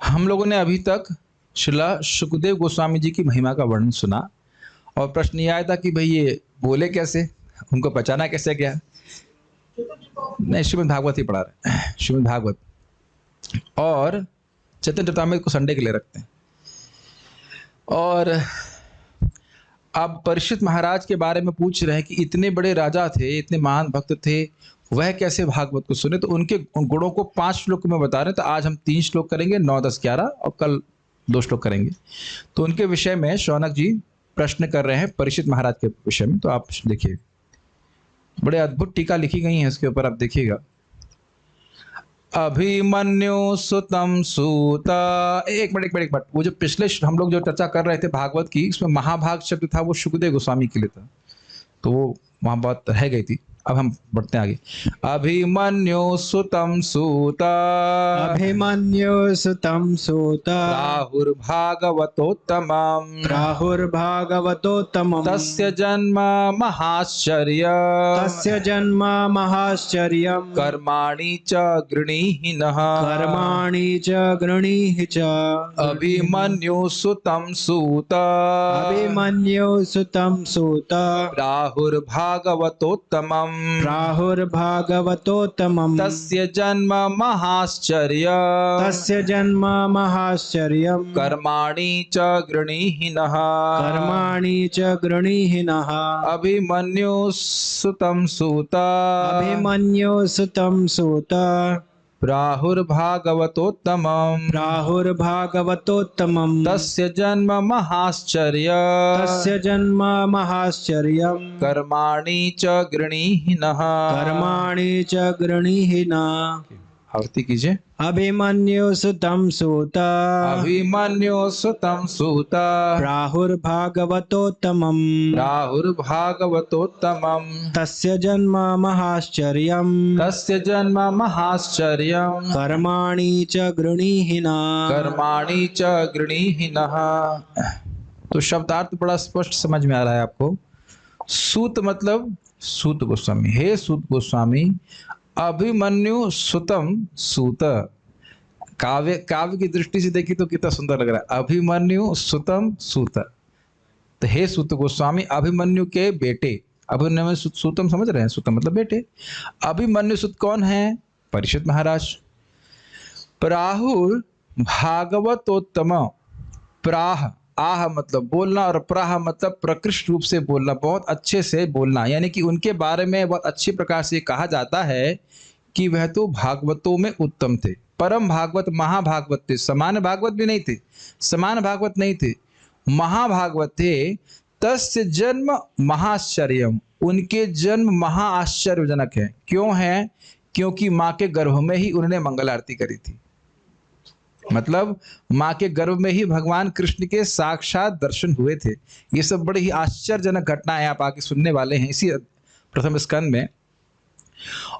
हम लोगों ने अभी तक श्रीला सुखदेव गोस्वामी जी की महिमा का वर्णन सुना और प्रश्न ये आया था कि भाई ये बोले कैसे, उनको बचाना कैसे गया। नहीं, श्रीमद् भागवत ही पढ़ा रहे हैं, श्रीमद् भागवत और चैतन्य चरितामृत को संडे के लिए रखते हैं। और अब परीक्षित महाराज के बारे में पूछ रहे हैं कि इतने बड़े राजा थे, इतने महान भक्त थे, वह कैसे भागवत को सुने। तो उनके गुणों को 5 श्लोक में बता रहे हैं। तो आज हम 3 श्लोक करेंगे, 9, 10, 11 और कल 2 श्लोक करेंगे। तो उनके विषय में शौनक जी प्रश्न कर रहे हैं परीक्षित महाराज के विषय में। तो आप देखिए, बड़े अद्भुत टीका लिखी गई है इसके ऊपर, आप देखिएगा। अभिमन्यु सुतम सूता, एक मिनट, वो जो पिछले हम लोग जो चर्चा कर रहे थे भागवत की, इसमें महाभाग शब्द था, वो सुखदेव गोस्वामी के लिए था, तो वो वहां बात रह गई थी। अब हम बढ़ते हैं आगे। अभिमन्यु सुतम सूता, अभिमन्यु सुतम सूता, राहुर्भागवतोत्तमम्, राहुर्भागवतोत्तमम्, तस्य जन्म महाश्चर्य, तस्य जन्म महाश्चर्यम्, कर्माणि च गृणीहिनः, कर्माणि च गृणीः च। अभिमन्यु सुतम सूता, अभिमन्यु सुतम सूता, राहुर्भागवतोत्तमम्, राहुर्भागवतोत्तमम्, तस्य जन्म महाश्चर्य, तस्य जन्म महाश्चर्यम्, कर्माणि च गृणीहिनः, कर्माणि च गृणीहिनः। अभिमन्यु सुतम सूता, अभिमन्यु सुतम सूता, राहुर्भागवतोत्तमम्, राहुर्भागवतोत्तमम्, तस्य जन्म महाश्चर्य, तस्य जन्म महाश्चर्यम्, कर्माणि च गृणीहिनः, कर्माणि च गृणीहिनः। आरती कीजिए। अभिमन्यु सुतम सूता, अभिमन्यु सुतम सूता, राहुर्भागवतोत्तमम्, राहुर्भागवतोत्तमम्, तस्य जन्म महाश्चर्यम्, तस्य जन्म महाश्चर्यम्, कर्माणि च गृणीहिनः, कर्माणि च गृणीहिनः। तो शब्दार्थ बड़ा स्पष्ट समझ में आ रहा है आपको। सूत मतलब सूत गोस्वामी, हे सूत गोस्वामी, अभिमन्यु सुतम सूत, काव्य की दृष्टि से देखी तो कितना सुंदर लग रहा है। अभिमन्यु सुतम सूत, तो हे सूत गोस्वामी अभिमन्यु के बेटे। अभिमन्यु सुतम समझ रहे हैं, सुतम मतलब बेटे। अभिमन्यु सुत कौन है? परीक्षित महाराज। प्राहुर भागवतोत्तम, प्राह आह मतलब बोलना और प्राह मतलब प्रकृष्ट रूप से बोलना, बहुत अच्छे से बोलना, यानी कि उनके बारे में बहुत अच्छी प्रकार से कहा जाता है कि वह तो भागवतों में उत्तम थे, परम भागवत, महाभागवत थे। समान भागवत भी नहीं थे, समान भागवत नहीं थे, महाभागवत थे। तस्य जन्म महाश्चर्यम, उनके जन्म महाआश्चर्यजनक है। क्यों है? क्योंकि माँ के गर्भ में ही उन्होंने मंगल आरती करी थी। मतलब माँ के गर्भ में ही भगवान कृष्ण के साक्षात दर्शन हुए थे। ये सब बड़ी ही आश्चर्यजनक घटनाएं आप आगे सुनने वाले हैं इसी प्रथम स्कंद में।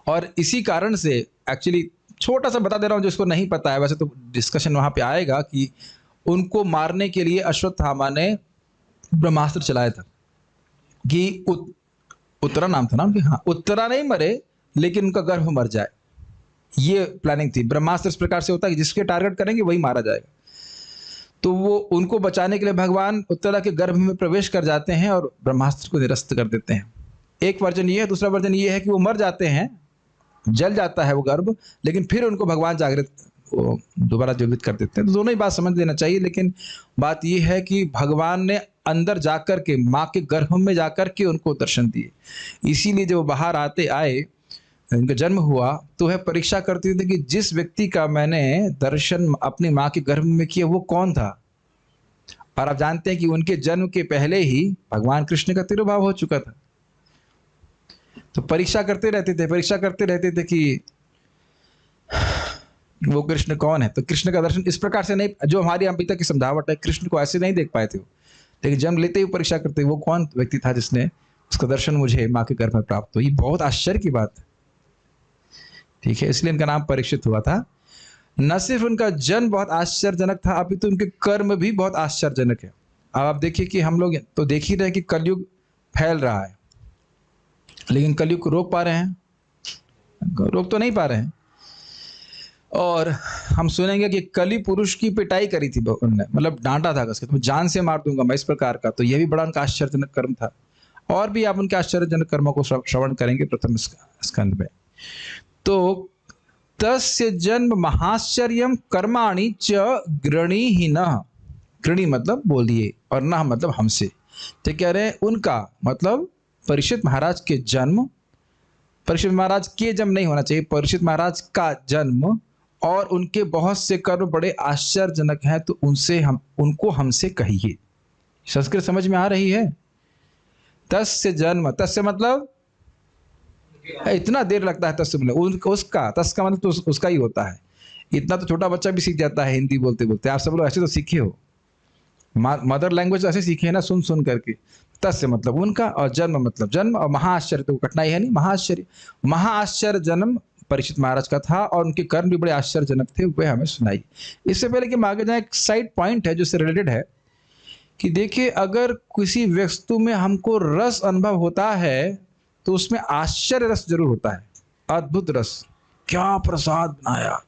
और इसी कारण से एक्चुअली छोटा सा बता दे रहा हूँ जिसको नहीं पता है, वैसे तो डिस्कशन वहां पे आएगा, कि उनको मारने के लिए अश्वत्थामा ने ब्रह्मास्त्र चलाया था कि उत्तरा नाम था ना उनके, हाँ, उत्तरा नहीं मरे लेकिन उनका गर्भ मर जाए, ये प्लानिंग थी। ब्रह्मास्त्र इस प्रकार से होता है कि जिसके टारगेट करेंगे वही मारा जाएगा। तो वो उनको बचाने के लिए भगवान उत्तरा के गर्भ में प्रवेश कर जाते हैं और ब्रह्मास्त्र को निरस्त कर देते हैं। एक वर्जन ये है। दूसरा वर्जन ये है कि वो मर जाते हैं, जल जाता है वो गर्भ, लेकिन फिर उनको भगवान जागृत दोबारा जीवित कर देते हैं। तो दोनों ही बात समझ लेना चाहिए। लेकिन बात ये है कि भगवान ने अंदर जाकर के, माँ के गर्भ में जाकर के उनको दर्शन दिए। इसीलिए जब वो बाहर आए, इनका जन्म हुआ, तो वह परीक्षा करते थे कि जिस व्यक्ति का मैंने दर्शन अपनी माँ के गर्भ में किया वो कौन था। और आप जानते हैं कि उनके जन्म के पहले ही भगवान कृष्ण का तिरुभाव हो चुका था। तो परीक्षा करते रहते थे कि वो कृष्ण कौन है। तो कृष्ण का दर्शन इस प्रकार से नहीं, जो हमारी अभी तक की समझावट है, कृष्ण को ऐसे नहीं देख पाए थे। लेकिन जन्म लेते ही परीक्षा करते वो कौन व्यक्ति था जिसने उसका दर्शन मुझे माँ के गर्भ में प्राप्त हुआ। ये बहुत आश्चर्य की बात है, ठीक है। इसलिए इनका नाम परीक्षित हुआ था। न सिर्फ उनका जन्म बहुत आश्चर्यजनक था, अभी तो उनके कर्म भी बहुत आश्चर्यजनक है। अब आप देखिए कि हम लोग तो देख ही रहे कि कलयुग फैल रहा है, लेकिन कलयुग को रोक पा रहे हैं? रोक तो नहीं पा रहे हैं। और हम सुनेंगे कि कली पुरुष की पिटाई करी थी उनने, मतलब डांटा था उसके, तुम जान से मार दूंगा मैं, इस प्रकार का। तो यह भी बड़ा उनका आश्चर्यजनक कर्म था। और भी आप उनके आश्चर्यजनक कर्मों को श्रवण करेंगे प्रथम स्कंद में। तो तस्य जन्म महाश्चर्यम कर्माणि च गृणीहीनः, गृणी मतलब बोलिए और न मतलब हमसे। तो कह रहे हैं उनका मतलब परीक्षित महाराज के जन्म, परीक्षित महाराज के जन्म नहीं होना चाहिए, परीक्षित महाराज का जन्म और उनके बहुत से कर्म बड़े आश्चर्यजनक हैं, तो उनसे उनको हमसे कहिए। संस्कृत समझ में आ रही है? तस्य जन्म, तस्य मतलब इतना देर लगता है तस्य बोलने, उसका, तस् का मतलब तो उसका ही होता है। इतना तो छोटा बच्चा भी सीख जाता है हिंदी बोलते बोलते। आप सब लोग ऐसे तो सीखे हो, मदर लैंग्वेज ऐसे सीखे है ना, सुन सुन करके। तस्य मतलब उनका, और जन्म मतलब जन्म, और महाआश्चर्य तो कठिनाई है नहीं, महाआश्चर्य, महाआश्चर्य जन्म परीक्षित महाराज का था, और उनके कर्म भी बड़े आश्चर्यजनक थे, वे हमें सुनाई। इससे पहले कि हम आगे जाए, एक साइड पॉइंट है जो इससे रिलेटेड है कि देखिए, अगर किसी वस्तु में हमको रस अनुभव होता है तो उसमें आश्चर्य रस जरूर होता है, अद्भुत रस। क्या प्रसाद बनाया,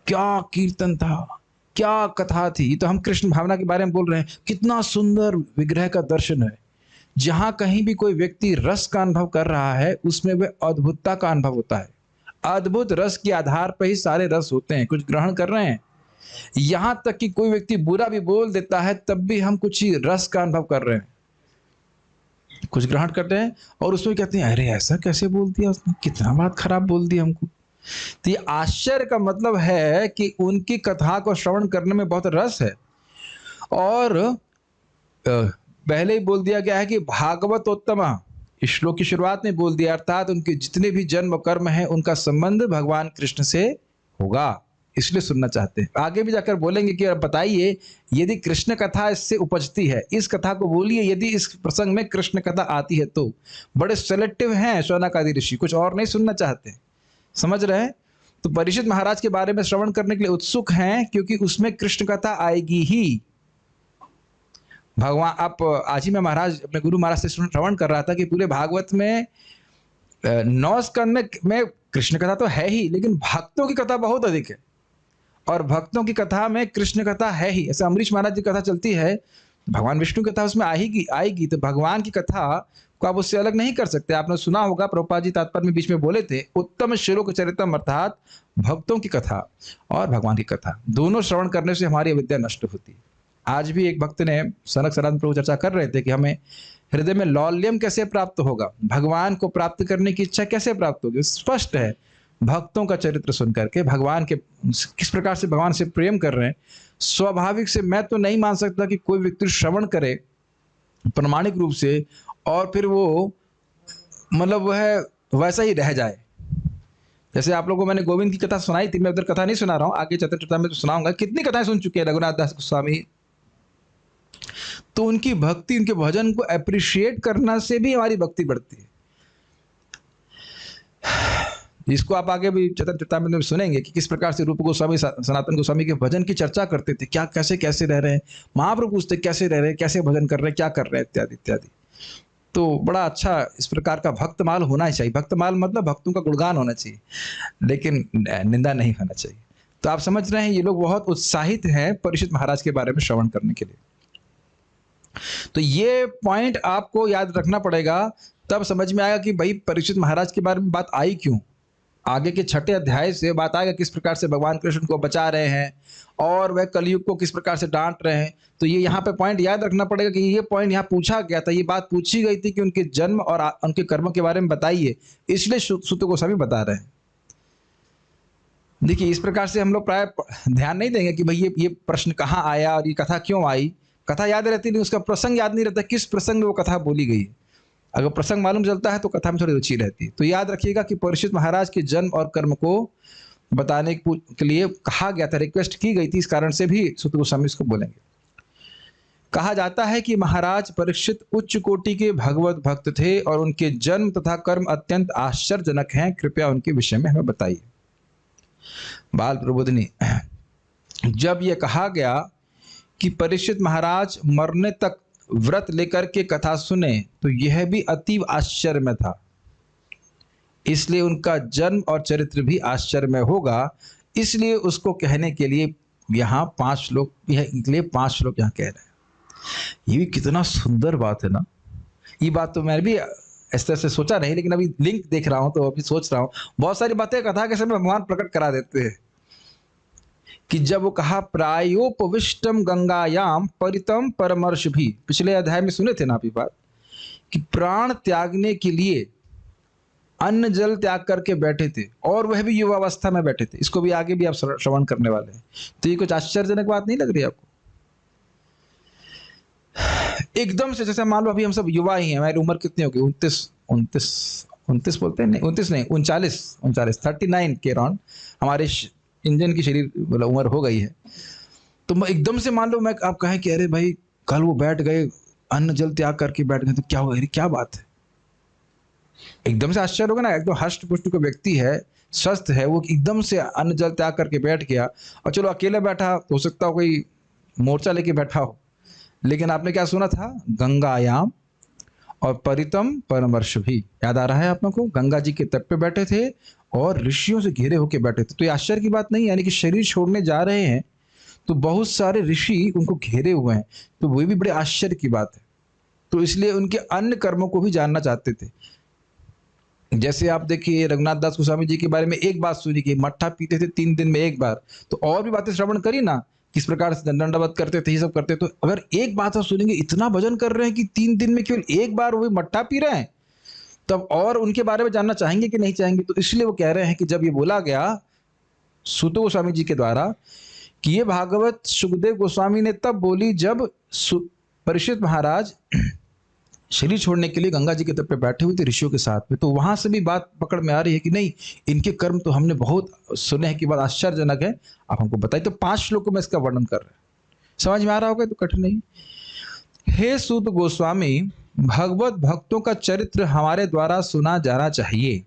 क्या कीर्तन था, क्या कथा थी। तो हम कृष्ण भावना के बारे में बोल रहे हैं, कितना सुंदर विग्रह का दर्शन है। जहां कहीं भी कोई व्यक्ति रस का अनुभव कर रहा है, उसमें वह अद्भुतता का अनुभव होता है। अद्भुत रस के आधार पर ही सारे रस होते हैं, कुछ ग्रहण कर रहे हैं। यहां तक कि कोई व्यक्ति बुरा भी बोल देता है, तब भी हम कुछ ही रस का अनुभव कर रहे हैं, कुछ ग्रहण करते हैं, और उसमें कहते हैं अरे ऐसा कैसे बोल दिया उसने, कितना बात खराब बोल दी हमको। तो ये आश्चर्य का मतलब है कि उनकी कथा को श्रवण करने में बहुत रस है। और पहले ही बोल दिया गया है कि भागवतोत्तमा, इस श्लोक की शुरुआत में बोल दिया, अर्थात उनके जितने भी जन्म कर्म हैं उनका संबंध भगवान कृष्ण से होगा, इसलिए सुनना चाहते हैं। आगे भी जाकर बोलेंगे कि बताइए यदि कृष्ण कथा इससे उपजती है, इस कथा को बोलिए यदि इस प्रसंग में कृष्ण कथा आती है तो। बड़े सेलेक्टिव हैं शौनकादि ऋषि, कुछ और नहीं सुनना चाहते, समझ रहे हैं? तो परीक्षित महाराज के बारे में श्रवण करने के लिए उत्सुक हैं, क्योंकि उसमें कृष्ण कथा आएगी ही। भगवान, आप आज ही मैं महाराज अपने गुरु महाराज से श्रवण कर रहा था कि पूरे भागवत में 9 स्कंद में कृष्ण कथा तो है ही, लेकिन भक्तों की कथा बहुत अधिक है, और भक्तों की कथा में कृष्ण कथा है ही। ऐसे अमरीश महाराज की कथा चलती है, भगवान विष्णु की कथा उसमें आएगी, तो भगवान की कथा को आप उससे अलग नहीं कर सकते। आपने सुना होगा, प्रभुपाद जी तात्पर्य में बीच में बोले थे, उत्तम श्लोक चरितम, अर्थात भक्तों की कथा और भगवान की कथा दोनों श्रवण करने से हमारी अविद्या नष्ट होती है। आज भी एक भक्त ने, सनक सनातन प्रभु चर्चा कर रहे थे कि हमें हृदय में लौल्यम कैसे प्राप्त होगा, भगवान को प्राप्त करने की इच्छा कैसे प्राप्त होगी। स्पष्ट है, भक्तों का चरित्र सुन करके, भगवान के किस प्रकार से भगवान से प्रेम कर रहे हैं। स्वाभाविक से मैं तो नहीं मान सकता कि कोई व्यक्ति श्रवण करे प्रमाणिक रूप से और फिर वो मतलब वह वैसा ही रह जाए। जैसे आप लोगों को मैंने गोविंद की कथा सुनाई थी, मैं उधर कथा नहीं सुना रहा हूँ, आगे चतुर्थ में तो सुनाऊंगा। कितनी कथाएं सुन चुके हैं रघुनाथ दास गोस्वामी। तो उनकी भक्ति, उनके भजन को अप्रिशिएट करना से भी हमारी भक्ति बढ़ती है। इसको आप आगे भी चतुर्थ में सुनेंगे कि किस प्रकार से रूप गोस्वामी, सनातन गोस्वामी के भजन की चर्चा करते थे, क्या कैसे कैसे रह रहे हैं। महाप्रभु पूछते कैसे रह रहे हैं, कैसे भजन कर रहे हैं, क्या कर रहे हैं, इत्यादि इत्यादि। तो बड़ा अच्छा इस प्रकार का भक्तमाल होना चाहिए। भक्तमाल मतलब भक्तों का गुणगान होना चाहिए, लेकिन निंदा नहीं होना चाहिए। तो आप समझ रहे हैं, ये लोग बहुत उत्साहित हैं परीक्षित महाराज के बारे में श्रवण करने के लिए। तो ये पॉइंट आपको याद रखना पड़ेगा, तब समझ में आएगा कि भाई परीक्षित महाराज के बारे में बात आई क्यों। आगे के 6ठे अध्याय से बात आएगा किस प्रकार से भगवान कृष्ण को बचा रहे हैं और वह कलयुग को किस प्रकार से डांट रहे हैं। तो ये यहाँ पे पॉइंट याद रखना पड़ेगा कि ये पॉइंट यहाँ पूछा गया था, ये बात पूछी गई थी कि उनके जन्म और उनके कर्मों के बारे में बताइए, इसलिए सूत गोस्वामी बता रहे हैं। देखिए, इस प्रकार से हम लोग प्राय ध्यान नहीं देंगे कि भाई ये प्रश्न कहाँ आया और ये कथा क्यों आई। कथा याद रहती नहीं, उसका प्रसंग याद नहीं रहता, किस प्रसंग में वो कथा बोली गई। अगर प्रसंग मालूम चलता है तो कथा में थोड़ी रुचि रहती है। तो याद रखिएगा कि परीक्षित महाराज के जन्म और कर्म को बताने के लिए कहा गया था, रिक्वेस्ट की गई थी, इस कारण से भी सूत गोस्वामी इसको बोलेंगे। कहा जाता है कि महाराज परीक्षित उच्च कोटि के भगवत भक्त थे और उनके जन्म तथा कर्म अत्यंत आश्चर्यजनक हैं, कृपया उनके विषय में हमें बताइए। बाल प्रबोधिनी, जब यह कहा गया कि परीक्षित महाराज मरने तक व्रत लेकर के कथा सुने, तो यह भी अतीव आश्चर्य में था, इसलिए उनका जन्म और चरित्र भी आश्चर्य में होगा। इसलिए उसको कहने के लिए यहाँ 5 लोग, यह लिए 5 लोग यहाँ कह रहे हैं। ये भी कितना सुंदर बात है ना। ये बात तो मैं भी इस तरह से सोचा नहीं, लेकिन अभी लिंक देख रहा हूँ तो अभी सोच रहा हूँ। बहुत सारी बातें कथा के समय भगवान प्रकट करा देते हैं कि जब वो कहा प्रायोपविष्टम गंगायाम परितम परमर्श भी, पिछले अध्याय में सुने थे ना अभी बात, कि प्राण त्यागने के लिए अन्न जल त्याग करके बैठे थे, और वह भी युवावस्था में बैठे थे। इसको भी आगे भी आप श्रवण करने वाले हैं। तो ये कुछ आश्चर्यजनक बात नहीं लग रही आपको? एकदम से, जैसे मान लो अभी हम सब युवा ही हैं, हमारी उम्र कितनी होगी? 29 बोलते हैं, नहीं 29 नहीं, 39 39 के अराउंड हमारे इंजन की शरीर मतलब उम्र हो गई है। तो एकदम से मान लो मैं आप कहें कि अरे भाई कल वो बैठ गए, अन्न जल त्याग करके बैठ गए, तो क्या हुआ? अरे क्या बात है? एकदम से आश्चर्य होगा ना। एकदम हष्ट पुष्ट का व्यक्ति है, स्वस्थ है, वो एकदम से अन्न जल त्याग करके बैठ गया। और चलो अकेले बैठा, हो सकता हो कोई मोर्चा लेके बैठा हो, लेकिन आपने क्या सुना था? गंगायाम और परितम परमर्श भी। याद आ रहा है आप लोगों को? गंगा जी के तट पे बैठे थे और ऋषियों से घिरे होके बैठे थे। तो ये आश्चर्य की बात नहीं है, यानी कि शरीर छोड़ने जा रहे हैं तो बहुत सारे ऋषि उनको घेरे हुए हैं, तो वो भी बड़े आश्चर्य की बात है। तो इसलिए उनके अन्य कर्मों को भी जानना चाहते थे। जैसे आप देखिए रघुनाथ दास गोस्वामी जी के बारे में एक बात सुनी कि मट्ठा पीते थे 3 दिन में एक बार, तो और भी बातें श्रवण करी ना, किस प्रकार से दंडवत करते थे, ये सब करते। तो अगर एक बात आप सुनेंगे, इतना भजन कर रहे हैं कि 3 दिन में केवल एक बार वो मट्ठा पी रहे हैं, तब और उनके बारे में जानना चाहेंगे कि नहीं चाहेंगे? तो इसलिए वो कह रहे हैं कि जब ये बोला गया सूत गोस्वामी जी के द्वारा कि ये भागवत सुखदेव गोस्वामी ने तब बोली जब परीक्षित महाराज शरीर छोड़ने के लिए गंगा जी के तट पे बैठे हुए थे ऋषियों के साथ में, तो वहां से भी बात पकड़ में आ रही है कि नहीं, इनके कर्म तो हमने बहुत सुने हैं कि बात आश्चर्यजनक है, आप हमको बताइए। तो 5 श्लोकों में इसका वर्णन कर रहे हैं, समझ में आ रहा होगा, तो कठिन नहीं। हे सूत गोस्वामी, भगवत भक्तों का चरित्र हमारे द्वारा सुना जाना चाहिए,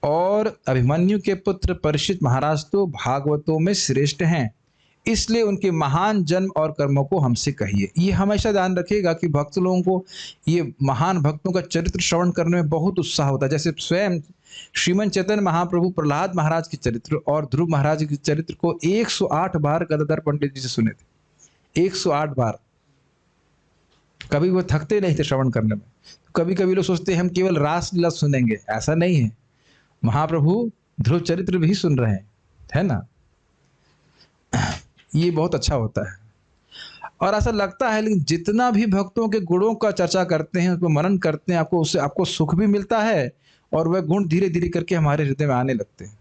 और अभिमन्यु के पुत्र परीक्षित महाराज तो भागवतों में श्रेष्ठ हैं, इसलिए उनके महान जन्म और कर्मों को हमसे कहिए। ये हमेशा ध्यान रखिएगा कि भक्त लोगों को ये महान भक्तों का चरित्र श्रवण करने में बहुत उत्साह होता है। जैसे स्वयं श्रीमन चैतन्य महाप्रभु प्रहलाद महाराज के चरित्र और ध्रुव महाराज के चरित्र को 108 बार गदाधर पंडित जी से सुने थे, 108 बार। कभी वो थकते नहीं थे श्रवण करने में। कभी कभी लोग सोचते हैं हम केवल रासलीला सुनेंगे, ऐसा नहीं है। महाप्रभु ध्रुव चरित्र भी सुन रहे हैं, है ना। ये बहुत अच्छा होता है और ऐसा लगता है, लेकिन जितना भी भक्तों के गुणों का चर्चा करते हैं, उसको मनन करते हैं, आपको उससे आपको सुख भी मिलता है और वह गुण धीरे धीरे करके हमारे हृदय में आने लगते हैं।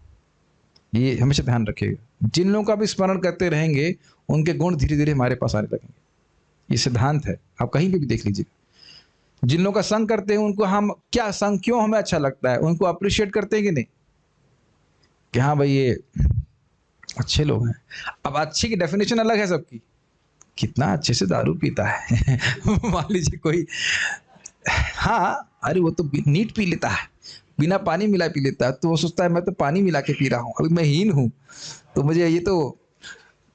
ये हमेशा ध्यान रखिएगा। जिन लोगों का भी स्मरण करते रहेंगे उनके गुण धीरे धीरे हमारे पास आने लगेंगे। ये सिद्धांत है, आप कहीं भी देख लीजिएगा। जिन लोगों का संग करते हैं उनको हम क्या संग क्यों हमें अच्छा लगता है, उनको अप्रिशिएट करते हैं कि नहीं, कि हाँ भाई ये अच्छे लोग हैं। अब अच्छे की डेफिनेशन अलग है सबकी, कितना अच्छे से दारू पीता है मान लीजिए कोई, हाँ अरे वो तो नीट पी लेता है, बिना पानी मिला पी लेता है, तो वो सोचता है मैं तो पानी मिला के पी रहा हूँ, अभी मैं हीन हूँ, तो मुझे ये तो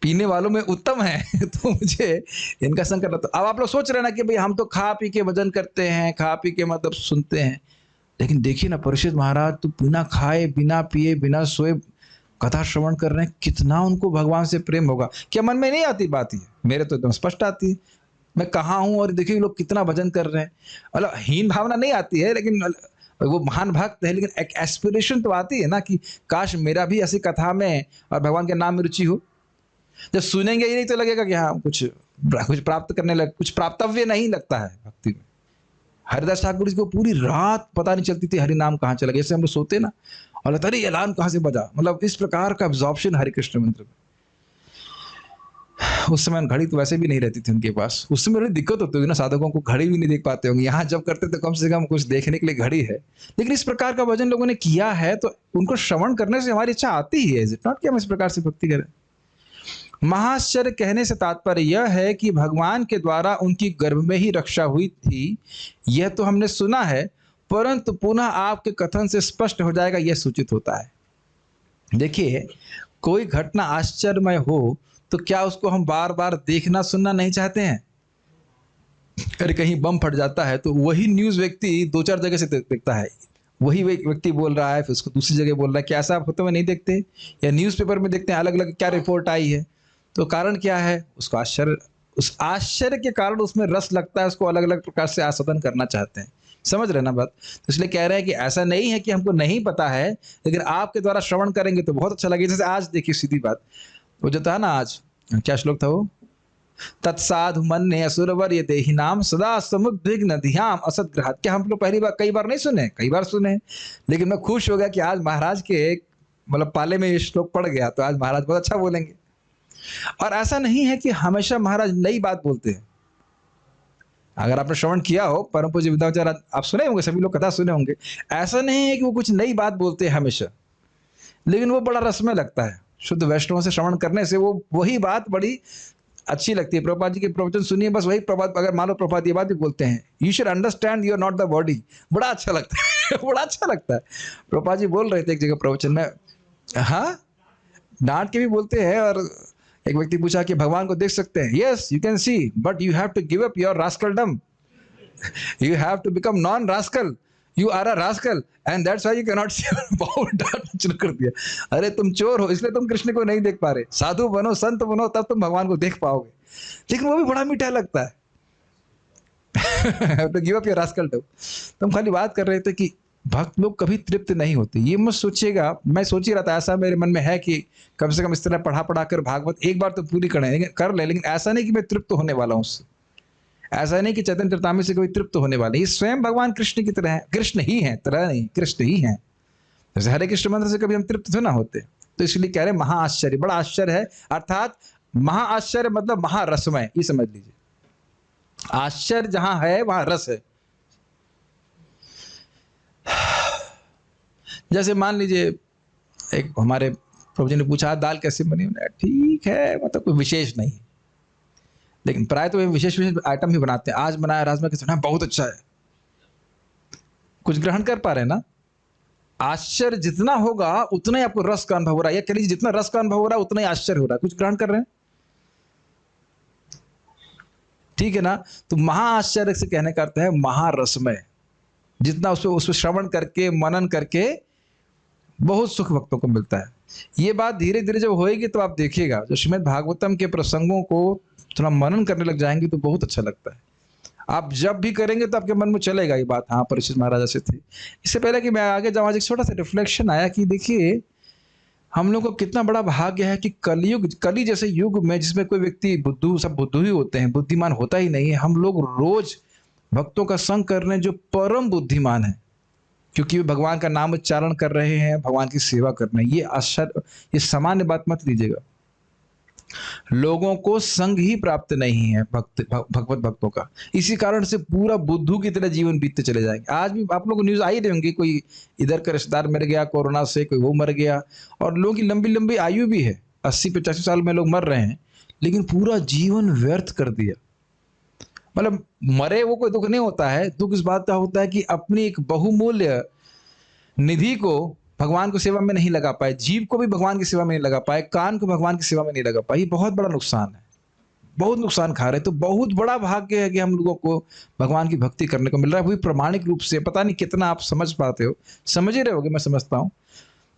पीने वालों में उत्तम है तो मुझे इनका संग करना। तो अब आप लोग सोच रहे ना कि भाई हम तो खा पी के भजन करते हैं, खा पी के मतलब सुनते हैं, लेकिन देखिए ना परीक्षित महाराज तो बिना खाए बिना पिए बिना सोए कथा श्रवण कर रहे हैं, कितना उनको भगवान से प्रेम होगा। क्या मन में नहीं आती बात? ये मेरे तो एकदम स्पष्ट आती है, मैं कहाँ हूँ और देखिए लोग कितना भजन कर रहे हैं। मतलब हीन भावना नहीं आती है, लेकिन वो महान भक्त है, लेकिन एक एस्पिरेशन तो आती है ना कि काश मेरा भी ऐसी कथा में और भगवान के नाम में रुचि हो। जब सुनेंगे ही नहीं तो लगेगा कि हाँ कुछ प्राप्त करने लग, कुछ प्राप्तव्य नहीं लगता है भक्ति में। हरिदास ठाकुर जी को पूरी रात पता नहीं चलती थी हरि नाम कहाँ चला गया, जैसे हम लोग सोते ना और लगता है अलार्म कहाँ से बजा, मतलब इस प्रकार का एब्जॉर्प्शन हरे कृष्ण मंत्र में। उस समय घड़ी तो वैसे भी नहीं रहती थी उनके पास, उस समय बड़ी दिक्कत होती होगी ना, साधकों को घड़ी भी नहीं देख पाते होंगे। यहाँ जब करते तो कम से कम कुछ देखने के लिए घड़ी है, लेकिन इस प्रकार का भजन लोगों ने किया है तो उनको श्रवण करने से हमारी इच्छा आती ही है। इज इट नॉट कि हम इस प्रकार से भक्ति करें। महाश्चर्य कहने से तात्पर्य यह है कि भगवान के द्वारा उनकी गर्भ में ही रक्षा हुई थी, यह तो हमने सुना है, परंतु पुनः आपके कथन से स्पष्ट हो जाएगा यह सूचित होता है। देखिए कोई घटना आश्चर्यमय हो तो क्या उसको हम बार बार देखना सुनना नहीं चाहते हैं? अरे कहीं बम फट जाता है तो वही न्यूज़ व्यक्ति 2-4 जगह से देखता है, वही व्यक्ति बोल रहा है, फिर उसको दूसरी जगह बोल रहा है। क्या ऐसा आप होते हुए नहीं देखते? या न्यूज़पेपर में देखते हैं अलग अलग क्या रिपोर्ट आई है, तो कारण क्या है? उसको आश्चर्य, उस आश्चर्य के कारण उसमें रस लगता है, उसको अलग अलग प्रकार से आस्वादन करना चाहते हैं। समझ रहे ना बात? तो इसलिए कह रहे हैं कि ऐसा नहीं है कि हमको नहीं पता है, लेकिन आपके द्वारा श्रवण करेंगे तो बहुत अच्छा लगेगा। जैसे आज देखिए सीधी बात, वो जो था ना आज, क्या श्लोक था वो? तत्साधु मन्ये असुरवर ये देहि नाम सदा समुद्विग्न धियाम असदग्रहात्। क्या हम लोग पहली बार कई बार नहीं सुने? कई बार सुने, लेकिन मैं खुश हो गया कि आज महाराज के एक मतलब पाले में ये श्लोक पड़ गया, तो आज महाराज बहुत अच्छा बोलेंगे। और ऐसा नहीं है कि हमेशा महाराज नई बात बोलते हैं। अगर आपने श्रवण किया हो, परम पूज्य विद्याचार्य आप सुने होंगे, सभी लोग कथा सुने होंगे। ऐसा नहीं है कि वो कुछ नई बात बोलते हैं हमेशा, लेकिन वो बड़ा रसमय लगता है। शुद्ध वैष्णव से श्रवण करने से वो वही बात बड़ी अच्छी लगती है। प्रभुपाद जी के प्रवचन सुनिए, बस वही प्रभात, अगर मान लो प्रभुपाद ये बात भी बोलते हैं, you should understand you are not the body, बड़ा अच्छा लगता है। बड़ा अच्छा लगता है। प्रभुपाद जी बोल रहे थे एक जगह प्रवचन में, हाँ डांट के भी बोलते हैं, और एक व्यक्ति पूछा कि भगवान को देख सकते हैं? Yes you can see, but you have to give up your rascaldom, you have to become non rascal, you are a rascal and that's why you can not see. बहुत डांटना शुरू कर दिया। अरे तुम चोर हो, इसलिए तुम कृष्ण को नहीं देख पा रहे। साधु बनो, संत बनो, तब तुम भगवान को देख पाओगे। लेकिन वो भी बड़ा मीठा लगता है। तो गिव अप योर रास्कलडम। तो हम खाली बात कर रहे थे कि भक्त लोग कभी तृप्त नहीं होते। ये मत सोचिएगा, मैं सोच ही रहा था, ऐसा मेरे मन में है कि कम से कम इस तरह पढ़ा कर भागवत एक बार तो पूरी कर ले, लेकिन ऐसा नहीं कि मैं तृप्त होने वाला हूँ उससे। ऐसा नहीं कि चैतन्य चरितामृत से कोई तृप्त होने वाले। ये स्वयं भगवान कृष्ण की तरह है, कृष्ण ही है, तरह नहीं, कृष्ण ही है। जैसे हरे कृष्ण मंत्र से कभी हम तृप्त तो ना होते। तो इसलिए कह रहे महा आश्चर्य, बड़ा आश्चर्य है। अर्थात महा आश्चर्य मतलब महारसमय, ये समझ लीजिए। आश्चर्य जहां है वहां रस है। जैसे मान लीजिए एक हमारे प्रभु जी ने पूछा दाल कैसे बनी, ठीक है, मतलब कोई विशेष नहीं, लेकिन प्राय तो विशेष आइटम ही बनाते हैं। आज बनाया राजमा कैसे, बहुत अच्छा है। कुछ ग्रहण कर पा रहे हैं ना? आश्चर्य जितना होगा उतना ही आपको रस का अनुभव हो रहा है, या कह लीजिए जितना रस का अनुभव हो रहा है उतना ही आश्चर्य हो रहा है। कुछ ग्रहण कर रहे हैं, ठीक है ना? तो महा आश्चर्य से कहने का अर्थ है महारसमय। जितना उसको श्रवण करके मनन करके बहुत सुख भक्तों को मिलता है। ये बात धीरे धीरे जब होएगी तो आप देखिएगा, जो श्रीमद् भागवतम के प्रसंगों को थोड़ा मनन करने लग जाएंगे तो बहुत अच्छा लगता है। आप जब भी करेंगे तो आपके मन में चलेगा ये बात, हाँ परीक्षित महाराज ऐसे थे। इससे पहले कि मैं आगे जाऊँ, आज एक छोटा सा रिफ्लेक्शन आया कि देखिए हम लोग को कितना बड़ा भाग्य है कि कली जैसे युग में, जिसमें कोई व्यक्ति सब बुद्धू ही होते हैं, बुद्धिमान होता ही नहीं है, हम लोग रोज भक्तों का संग कर रहे हैं जो परम बुद्धिमान है, क्योंकि वे भगवान का नाम उच्चारण कर रहे हैं, भगवान की सेवा कर रहे हैं। ये आश्चर्य, ये सामान्य बात मत लीजिएगा। लोगों को संग ही प्राप्त नहीं है भगवत भक्तों का, इसी कारण से पूरा बुद्धू की तरह जीवन बीतते चले जाएंगे। आज भी आप लोगों को न्यूज आई रही होंगी, कोई इधर का रिश्तेदार मर गया कोरोना से, कोई वो मर गया, और लोगों की लंबी लंबी आयु भी है, 80-85 साल में लोग मर रहे हैं, लेकिन पूरा जीवन व्यर्थ कर दिया। मतलब मरे वो कोई दुख नहीं होता है, दुख इस बात का होता है कि अपनी एक बहुमूल्य निधि को भगवान को सेवा में नहीं लगा पाए, जीव को भी भगवान की सेवा में नहीं लगा पाए, कान को भगवान की सेवा में नहीं लगा पाए। ये बहुत बड़ा नुकसान है, बहुत नुकसान खा रहे। तो बहुत बड़ा भाग्य है कि हम लोगों को भगवान की भक्ति करने को मिल रहा है, वही प्रामाणिक रूप से। पता नहीं कितना आप समझ पाते हो, समझ ही रहे होगे, मैं समझता हूँ।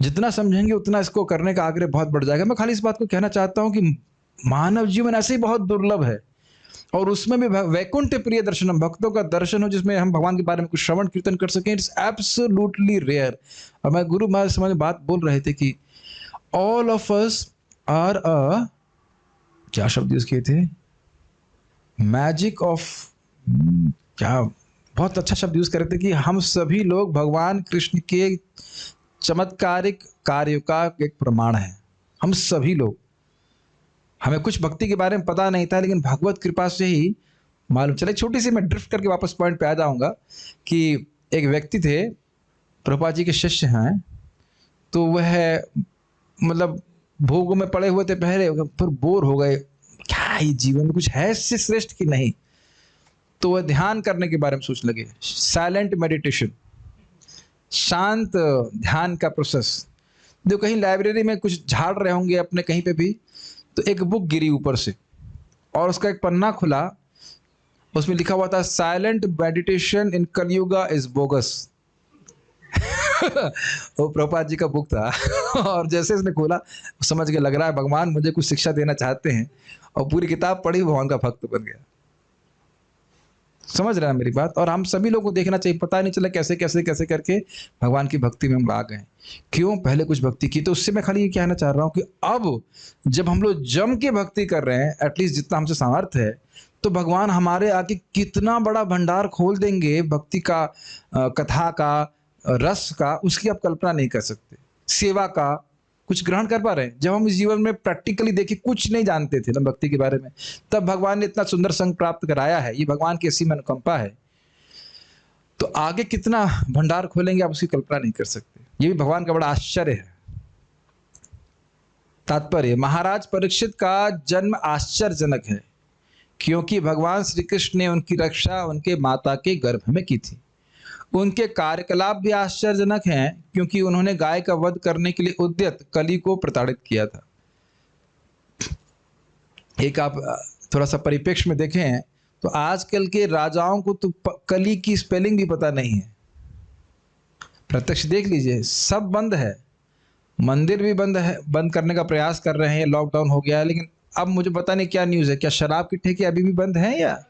जितना समझेंगे उतना इसको करने का आग्रह बहुत बढ़ जाएगा। मैं खाली इस बात को कहना चाहता हूँ कि मानव जीवन ऐसे ही बहुत दुर्लभ है, और उसमें भी वैकुंठ प्रिय दर्शनम, भक्तों का दर्शन हो जिसमें हम भगवान के बारे में कुछ श्रवण कीर्तन कर सकें, इट्स एब्सोल्युटली रेयर। और मैं गुरु महाराज समझ बात बोल रहे थे कि all of us are a, क्या शब्द यूज किए थे, मैजिक ऑफ, क्या बहुत अच्छा शब्द यूज कर रहे थे कि हम सभी लोग भगवान कृष्ण के चमत्कारिक कार्यों का एक प्रमाण है। हम सभी लोग, हमें कुछ भक्ति के बारे में पता नहीं था, लेकिन भगवत कृपा से ही मालूम चले। छोटी सी मैं ड्रिफ्ट करके वापस पॉइंट पे आ जाऊंगा कि एक व्यक्ति थे, प्रभुपाद जी के शिष्य हैं, तो वह मतलब भोगों में पड़े हुए थे पहले, फिर बोर हो गए, क्या ये जीवन में कुछ है इससे श्रेष्ठ कि नहीं, तो वह ध्यान करने के बारे में सोचने लगे। साइलेंट मेडिटेशन, शांत ध्यान का प्रोसेस। जो कहीं लाइब्रेरी में कुछ झाड़ रहे होंगे अपने कहीं पे भी, तो एक बुक गिरी ऊपर से, और उसका एक पन्ना खुला, उसमें लिखा हुआ था silent meditation in Kalyuga is bogus. वो प्रभुपाद जी का बुक था और जैसे इसने खोला समझ के लग रहा है भगवान मुझे कुछ शिक्षा देना चाहते हैं, और पूरी किताब पढ़ी, भगवान का भक्त बन गया। समझ रहे हैं मेरी बात? और हम सभी लोगों को देखना चाहिए, पता नहीं चला कैसे कैसे कैसे करके भगवान की भक्ति में हम आ गए। क्यों? पहले कुछ भक्ति की। तो उससे मैं खाली ये कहना चाह रहा हूँ कि अब जब हम लोग जम के भक्ति कर रहे हैं, एटलीस्ट जितना हमसे सामर्थ्य है, तो भगवान हमारे आगे कितना बड़ा भंडार खोल देंगे भक्ति का, कथा का, रस का, उसकी आप कल्पना नहीं कर सकते। सेवा का कुछ ग्रहण कर पा रहे हैं। जब हम इस जीवन में प्रैक्टिकली देखिए कुछ नहीं जानते थे ना भक्ति के बारे में, तब भगवान ने इतना सुंदर संग प्राप्त कराया है। ये भगवान की ऐसी अनुकंपा है। तो आगे कितना भंडार खोलेंगे आप उसकी कल्पना नहीं कर सकते। ये भी भगवान का बड़ा आश्चर्य है। तात्पर्य, महाराज परीक्षित का जन्म आश्चर्यजनक है, क्योंकि भगवान श्री कृष्ण ने उनकी रक्षा उनके माता के गर्भ में की थी। उनके कार्यकलाप भी आश्चर्यजनक हैं, क्योंकि उन्होंने गाय का वध करने के लिए उद्यत कली को प्रताड़ित किया था। एक आप थोड़ा सा परिप्रेक्ष्य में देखें तो आजकल के राजाओं को तो कली की स्पेलिंग भी पता नहीं है। प्रत्यक्ष देख लीजिए, सब बंद है, मंदिर भी बंद है, बंद करने का प्रयास कर रहे हैं, लॉकडाउन हो गया है। लेकिन अब मुझे पता नहीं क्या न्यूज़ है, क्या शराब के ठेके अभी भी बंद हैं या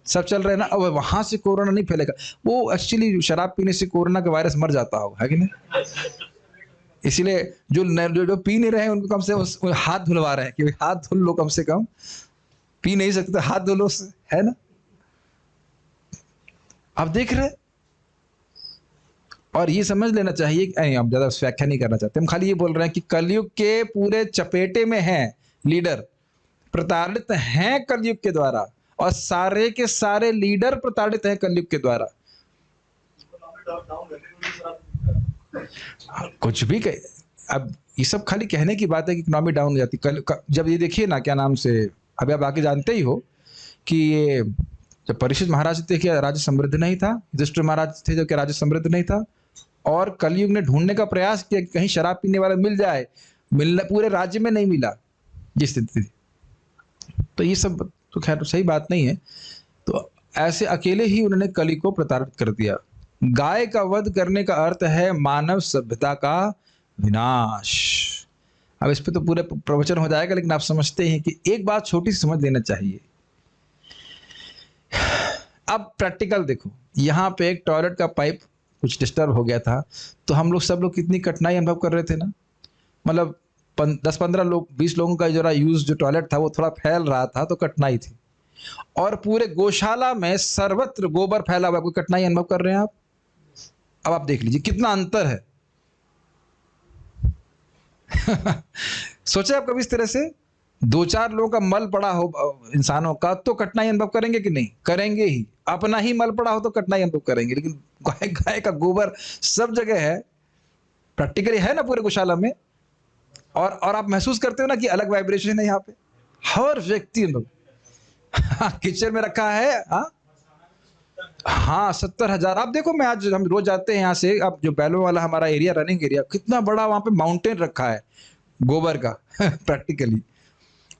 सब चल रहे हैं ना? अब वहां से कोरोना नहीं फैलेगा। वो एक्चुअली शराब पीने से कोरोना का वायरस मर जाता होगा, है कि नहीं? इसीलिए जो पी नहीं रहे हैं उनको कम से कम हाथ धुलवा रहे हैं कि हाथ धुल लो, कम से कम पी नहीं सकते हाथ धो लो, है ना? आप देख रहे हैं। और ये समझ लेना चाहिए कि हम ज्यादा व्याख्या नहीं करना चाहते, हम खाली ये बोल रहे हैं कि कलयुग के पूरे चपेटे में हैं लीडर, प्रताड़ित हैं कलयुग के द्वारा, और सारे के सारे लीडर प्रताड़ित हैं कलयुग के द्वारा। कुछ भी अब ये सब खाली कहने की बात है कि इकोनॉमी डाउन हो जाती। जब ये देखिए ना, क्या नाम से, अभी आप आगे जानते ही हो कि ये जब परीक्षित महाराज थे क्या राज्य समृद्ध नहीं था, युधिष्ठिर महाराज थे जो क्या राज्य समृद्ध नहीं था, और कलयुग ने ढूंढने का प्रयास किया कि कहीं शराब पीने वाला मिल जाए, मिलना पूरे राज्य में नहीं मिला जिस स्थिति थी। तो ये सब तो खैर सही बात नहीं है। तो ऐसे अकेले ही उन्होंने कली को प्रताड़ित कर दिया। गाय का वध करने का अर्थ है मानव सभ्यता का विनाश। अब इस पे तो पूरे प्रवचन हो जाएगा, लेकिन आप समझते हैं कि एक बात छोटी सी समझ लेना चाहिए। अब प्रैक्टिकल देखो, यहाँ पे एक टॉयलेट का पाइप कुछ डिस्टर्ब हो गया था, तो हम लोग सब लोग कितनी कठिनाई अनुभव कर रहे थे ना। मतलब 10-15 लोग 20 लोगों का जरा यूज जो टॉयलेट था वो थोड़ा फैल रहा था, तो कठिनाई थी। और पूरे गौशाला में सर्वत्र गोबर फैला हुआ, कोई कठिनाई अनुभव कर रहे हैं आप? अब आप देख लीजिए कितना अंतर है। सोचे आप कभी इस तरह से 2-4 लोगों का मल पड़ा हो इंसानों का, तो कठिनाई अनुभव करेंगे कि नहीं? करेंगे ही। अपना ही मल पड़ा हो तो कठिनाई अनुभव करेंगे, लेकिन गाय का गोबर सब जगह है, प्रैक्टिकली है ना पूरे गौशाला में। और आप महसूस करते हो ना कि अलग वाइब्रेशन है यहाँ पे, हर व्यक्ति किचन में रखा है। हाँ 70,000। आप देखो, मैं आज हम रोज जाते हैं यहाँ से, अब जो बैलों वाला हमारा एरिया, रनिंग एरिया, कितना बड़ा वहां पे माउंटेन रखा है गोबर का प्रैक्टिकली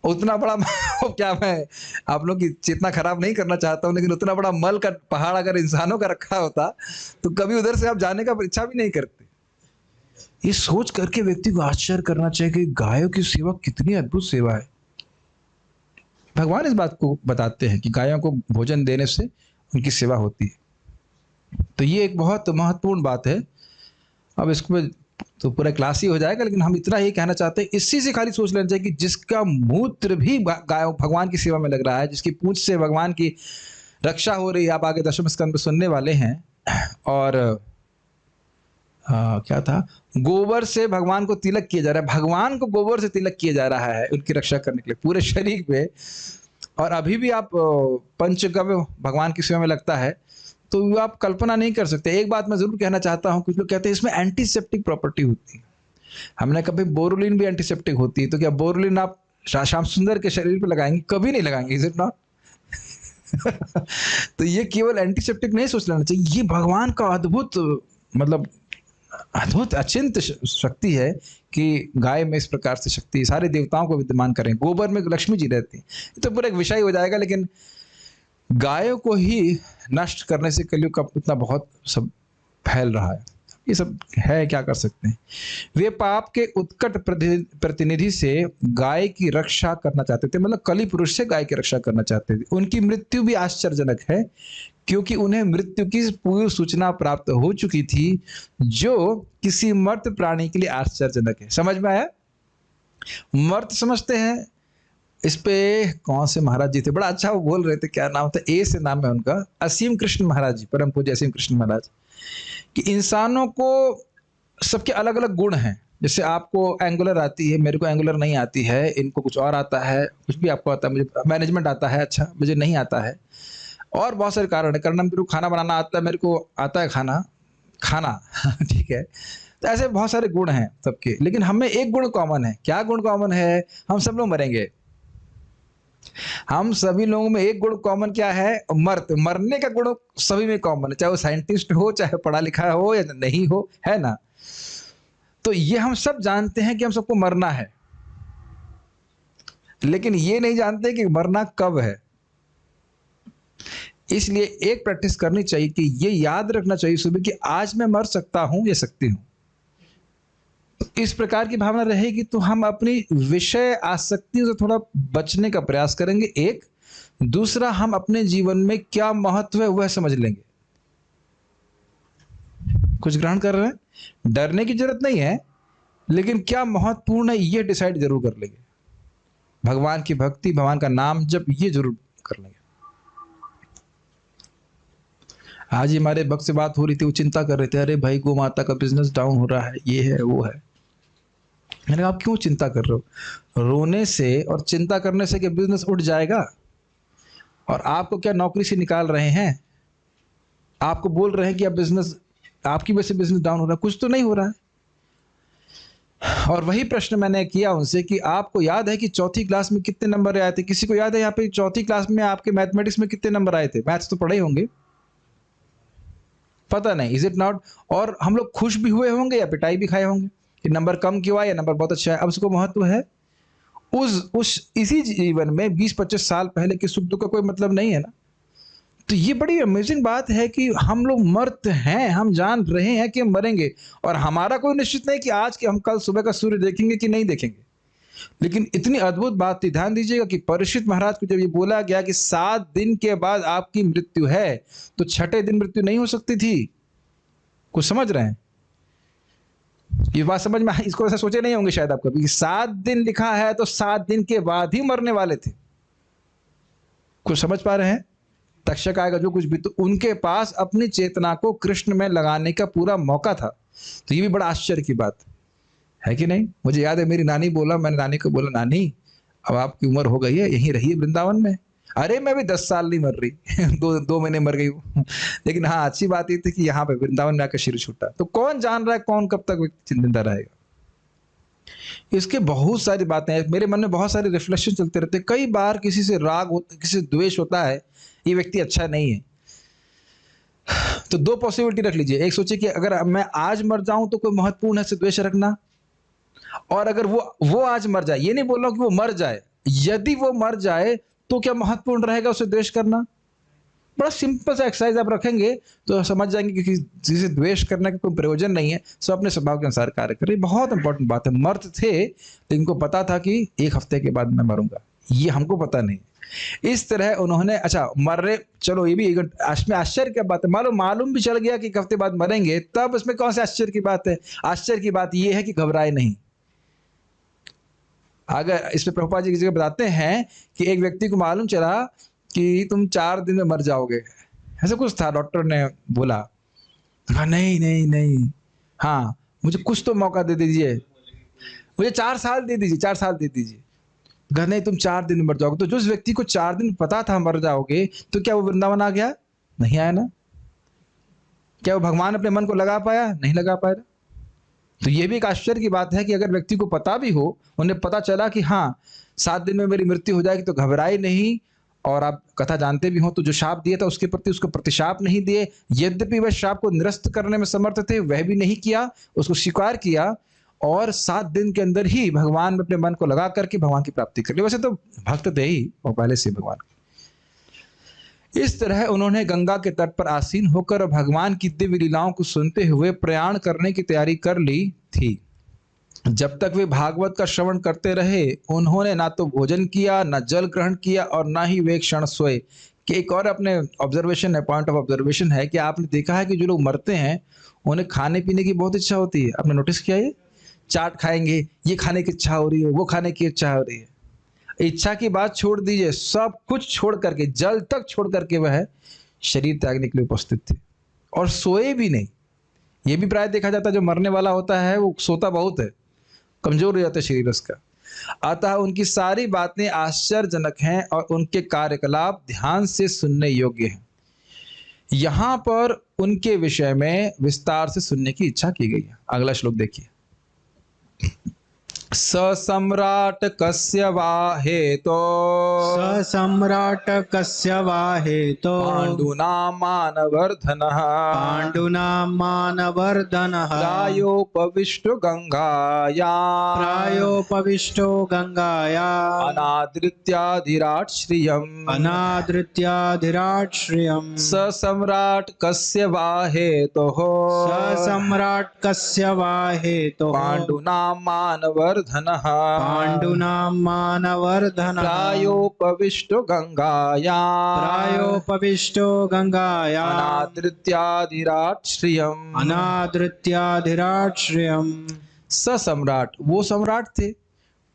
उतना बड़ा क्या मैं आप लोग की चेतना खराब नहीं करना चाहता हूँ, लेकिन उतना बड़ा मल का पहाड़ अगर इंसानों का रखा होता तो कभी उधर से आप जाने का इच्छा भी नहीं करते। ये सोच करके व्यक्ति को आश्चर्य करना चाहिए कि गायों की सेवा कितनी अद्भुत सेवा है। भगवान इस बात को बताते हैं कि गायों को भोजन देने से उनकी सेवा होती है। तो ये एक बहुत महत्वपूर्ण बात है। अब इसको तो पूरा क्लास ही हो जाएगा, लेकिन हम इतना ही कहना चाहते हैं, इसी से खाली सोच लेना चाहिए कि जिसका मूत्र भी गाय भगवान की सेवा में लग रहा है, जिसकी पूंछ से भगवान की रक्षा हो रही है, आप आगे 10वें स्कंद में सुनने वाले हैं। और क्या था, गोबर से भगवान को तिलक किया जा रहा है, भगवान को गोबर से तिलक किया जा रहा है उनकी रक्षा करने के लिए पूरे शरीर पे। और अभी भी आप पंचगव्य भगवान की सेवा में लगता है, तो आप कल्पना नहीं कर सकते। एक बात मैं जरूर कहना चाहता हूं, कुछ लोग कहते हैं इसमें एंटीसेप्टिक प्रॉपर्टी होती है। हमने कभी बोरोलिन भी एंटीसेप्टिक होती है, तो क्या बोरोलिन आप श्याम सुंदर के शरीर पे लगाएंगे? कभी नहीं लगाएंगे, इज इट नॉट? तो ये केवल एंटीसेप्टिक नहीं सोच लेना चाहिए, ये भगवान का अद्भुत, मतलब अद्भुत अचिंत शक्ति है कि गाय में इस प्रकार से शक्ति सारे देवताओं को विद्यमान करें। गोबर में लक्ष्मी जी रहती है। तो पूरा एक विषय हो जाएगा, लेकिन गायों को ही नष्ट करने से कलयुग का इतना बहुत सब फैल रहा है। ये सब है, क्या कर सकते हैं। वे पाप के उत्कट प्रतिनिधि से गाय की रक्षा करना चाहते थे, मतलब कली पुरुष से गाय की रक्षा करना चाहते थे। उनकी मृत्यु भी आश्चर्यजनक है, क्योंकि उन्हें मृत्यु की पूर्व सूचना प्राप्त हो चुकी थी, जो किसी मर्त प्राणी के लिए आश्चर्यजनक है। समझ में आया? मर्त समझते हैं। इस पे कौन से महाराज जी थे, बड़ा अच्छा वो बोल रहे थे, क्या नाम था, ए से नाम है उनका, असीम कृष्ण महाराज जी, परम पूज्य असीम कृष्ण महाराज, कि इंसानों को सबके अलग अलग गुण हैं। जैसे आपको एंगुलर आती है, मेरे को एंगुलर नहीं आती है, इनको कुछ और आता है, कुछ भी आपको आता है, मुझे मैनेजमेंट आता है, अच्छा मुझे नहीं आता है, और बहुत सारे कारण है। करना, मेरे को खाना बनाना आता है, मेरे को आता है खाना खाना ठीक है। तो ऐसे बहुत सारे गुण हैं सबके, लेकिन हमें एक गुण कॉमन है। क्या गुण कॉमन है? हम सब लोग मरेंगे। हम सभी लोगों में एक गुण कॉमन क्या है? मरने का गुण सभी में कॉमन है, चाहे वो साइंटिस्ट हो, चाहे पढ़ा लिखा हो या नहीं हो, है ना। तो ये हम सब जानते हैं कि हम सबको मरना है, लेकिन ये नहीं जानते कि मरना कब है। इसलिए एक प्रैक्टिस करनी चाहिए कि ये याद रखना चाहिए सुबह कि आज मैं मर सकता हूं या सकती हूं। इस प्रकार की भावना रहेगी तो हम अपनी विषय आसक्तियों से थोड़ा बचने का प्रयास करेंगे। एक दूसरा, हम अपने जीवन में क्या महत्व है वह समझ लेंगे। कुछ ग्रहण कर रहे हैं? डरने की जरूरत नहीं है, लेकिन क्या महत्वपूर्ण है यह डिसाइड जरूर कर लेंगे। भगवान की भक्ति, भगवान का नाम जब, ये जरूर कर लेंगे। आज ही हमारे भक्त से बात हो रही थी, वो चिंता कर रहे थे, अरे भाई गौ माता का बिजनेस डाउन हो रहा है, ये है वो है। मैंने कहा आप क्यों चिंता कर रहे हो? रोने से और चिंता करने से क्या बिजनेस उठ जाएगा? और आपको क्या नौकरी से निकाल रहे हैं? आपको बोल रहे हैं कि आप बिजनेस, आपकी वजह से बिजनेस डाउन हो रहा है, कुछ तो नहीं हो रहा है। और वही प्रश्न मैंने किया उनसे कि आपको याद है कि चौथी क्लास में कितने नंबर आए थे? किसी को याद है यहाँ पे चौथी क्लास में आपके मैथमेटिक्स में कितने नंबर आए थे? मैथ्स तो पढ़े होंगे, पता नहीं, इज इट नॉट? और हम लोग खुश भी हुए होंगे या पिटाई भी खाए होंगे कि नंबर कम क्यों आया, नंबर बहुत अच्छा है। अब उसको महत्व है? उस इसी जीवन में 20-25 साल पहले के सुख दुख का कोई मतलब नहीं है ना। तो ये बड़ी अमेजिंग बात है कि हम लोग मर्त हैं, हम जान रहे हैं कि हम मरेंगे, और हमारा कोई निश्चित नहीं कि आज के हम कल सुबह का सूर्य देखेंगे कि नहीं देखेंगे। लेकिन इतनी अद्भुत बात थी, ध्यान दीजिएगा कि परीक्षित महाराज को जब ये बोला गया कि 7 दिन के बाद आपकी मृत्यु है, तो छठे दिन मृत्यु नहीं हो सकती थी। कुछ समझ रहे हैं? ये बात समझ में, इसको ऐसा सोचे नहीं होंगे शायद आप कभी, 7 दिन लिखा है तो 7 दिन के बाद ही मरने वाले थे। कुछ समझ पा रहे हैं? तक्षक आएगा जो कुछ भी, तो उनके पास अपनी चेतना को कृष्ण में लगाने का पूरा मौका था। तो ये भी बड़ा आश्चर्य की बात है कि नहीं? मुझे याद है मेरी नानी बोला, मैंने नानी को बोला, नानी अब आपकी उम्र हो गई है, यहीं रहिए वृंदावन में। अरे मैं भी 10 साल नहीं मर रही, 2 महीने मर गई हूँ। लेकिन हाँ, अच्छी बात ये थी कि यहाँ पे वृंदावन में आकर शरीर छूटा। तो कौन जान रहा है कौन कब तक जिंदा रहेगा। इसके बहुत सारी बातें हैं, मेरे मन में बहुत सारे रिफ्लेक्शन चलते रहते हैं। कई बार किसी से राग होता, किसी से द्वेष होता है, ये व्यक्ति अच्छा नहीं है। तो 2 पॉसिबिलिटी रख लीजिए। एक सोचिए कि अगर मैं आज मर जाऊं तो कोई महत्वपूर्ण है से द्वेष रखना, और अगर वो आज मर जाए, ये नहीं बोल रहा हूं कि वो मर जाए, यदि वो मर जाए तो क्या महत्वपूर्ण रहेगा उसे द्वेष करना? बड़ा सिंपल सा एक्सरसाइज आप रखेंगे तो समझ जाएंगे कि किसी से द्वेष करने का कोई प्रयोजन नहीं है, सब अपने स्वभाव के अनुसार कार्य करें। बहुत इंपॉर्टेंट बात है। मर्द थे तो इनको पता था कि 1 हफ्ते के बाद मैं मरूंगा, ये हमको पता नहीं। इस तरह उन्होंने, अच्छा मर रहे, चलो ये भी इसमें आश्चर्य क्या बात है, मालूम भी चल गया कि 1 हफ्ते बाद मरेंगे, तब इसमें कौन से आश्चर्य की बात है? आश्चर्य की बात यह है कि घबराए नहीं। अगर इसमें प्रभुपाद जी की जगह बताते हैं कि एक व्यक्ति को मालूम चला कि तुम 4 दिन में मर जाओगे, ऐसा कुछ था, डॉक्टर ने बोला, कहा नहीं नहीं नहीं, हाँ मुझे कुछ तो मौका दे दीजिए, मुझे 4 साल दे दीजिए, 4 साल दे दीजिए। कहा नहीं, तुम 4 दिन में मर जाओगे। तो जिस व्यक्ति को 4 दिन पता था मर जाओगे, तो क्या वो वृंदावन आ गया? नहीं आया ना। क्या वो भगवान अपने मन को लगा पाया? नहीं लगा पाया। तो ये भी एक आश्चर्य की बात है कि अगर व्यक्ति को पता भी हो, उन्हें पता चला कि हाँ 7 दिन में मेरी मृत्यु हो जाएगी, तो घबराए नहीं। और आप कथा जानते भी हो, तो जो शाप दिया था उसके प्रति उसको प्रतिशाप नहीं दिए। यद्यपि वह शाप को निरस्त करने में समर्थ थे, वह भी नहीं किया, उसको स्वीकार किया, और 7 दिन के अंदर ही भगवान में अपने मन को लगा करके भगवान की प्राप्ति कर ली। वैसे तो भक्त थे ही और पहले से भगवान। इस तरह उन्होंने गंगा के तट पर आसीन होकर भगवान की दिव्य लीलाओं को सुनते हुए प्रयाण करने की तैयारी कर ली थी। जब तक वे भागवत का श्रवण करते रहे, उन्होंने ना तो भोजन किया, ना जल ग्रहण किया और ना ही वे एक क्षण सोए। कि एक और अपने ऑब्जर्वेशन है, पॉइंट ऑफ ऑब्जर्वेशन है कि आपने देखा है कि जो लोग मरते हैं उन्हें खाने पीने की बहुत इच्छा होती है। आपने नोटिस किया ये? चाट खाएंगे, ये खाने की इच्छा हो रही है, वो खाने की इच्छा हो रही है। इच्छा की बात छोड़ दीजिए, सब कुछ छोड़ करके, जल तक छोड़ करके वह शरीर त्यागने के लिए उपस्थित थे और सोए भी नहीं। ये भी प्राय देखा जाता है, जो मरने वाला होता है वो सोता बहुत है, कमजोर हो जाता है शरीर उसका। अतः उनकी सारी बातें आश्चर्यजनक हैं और उनके कार्यकलाप ध्यान से सुनने योग्य हैं। यहां पर उनके विषय में विस्तार से सुनने की इच्छा की गई है। अगला श्लोक देखिए। स सम्राट कस्य वा हेतो स सम्राट कस्य वा हेतो पाण्डुना मानवर्धनः पाण्डुना मानवर्धनः प्रायोपविष्टो गंगायां प्रायोपविष्टो गंगायाम् अनादृत्याधिराट श्रियम् अनादृत्याधिराट श्रियम् स सम्राट कस्य वा हेतोः स सम्राट कस्य वा हेतो पाण्डुना मानवर्धनः पाण्डुना मानवर्धनः प्रायोपविष्टो गंगायां प्रायोपविष्टो गंगायाम् अनादृत्याधिराट श्रियम् अनादृत्याधिराट श्रियम् स सम्राट, वो सम्राट थे।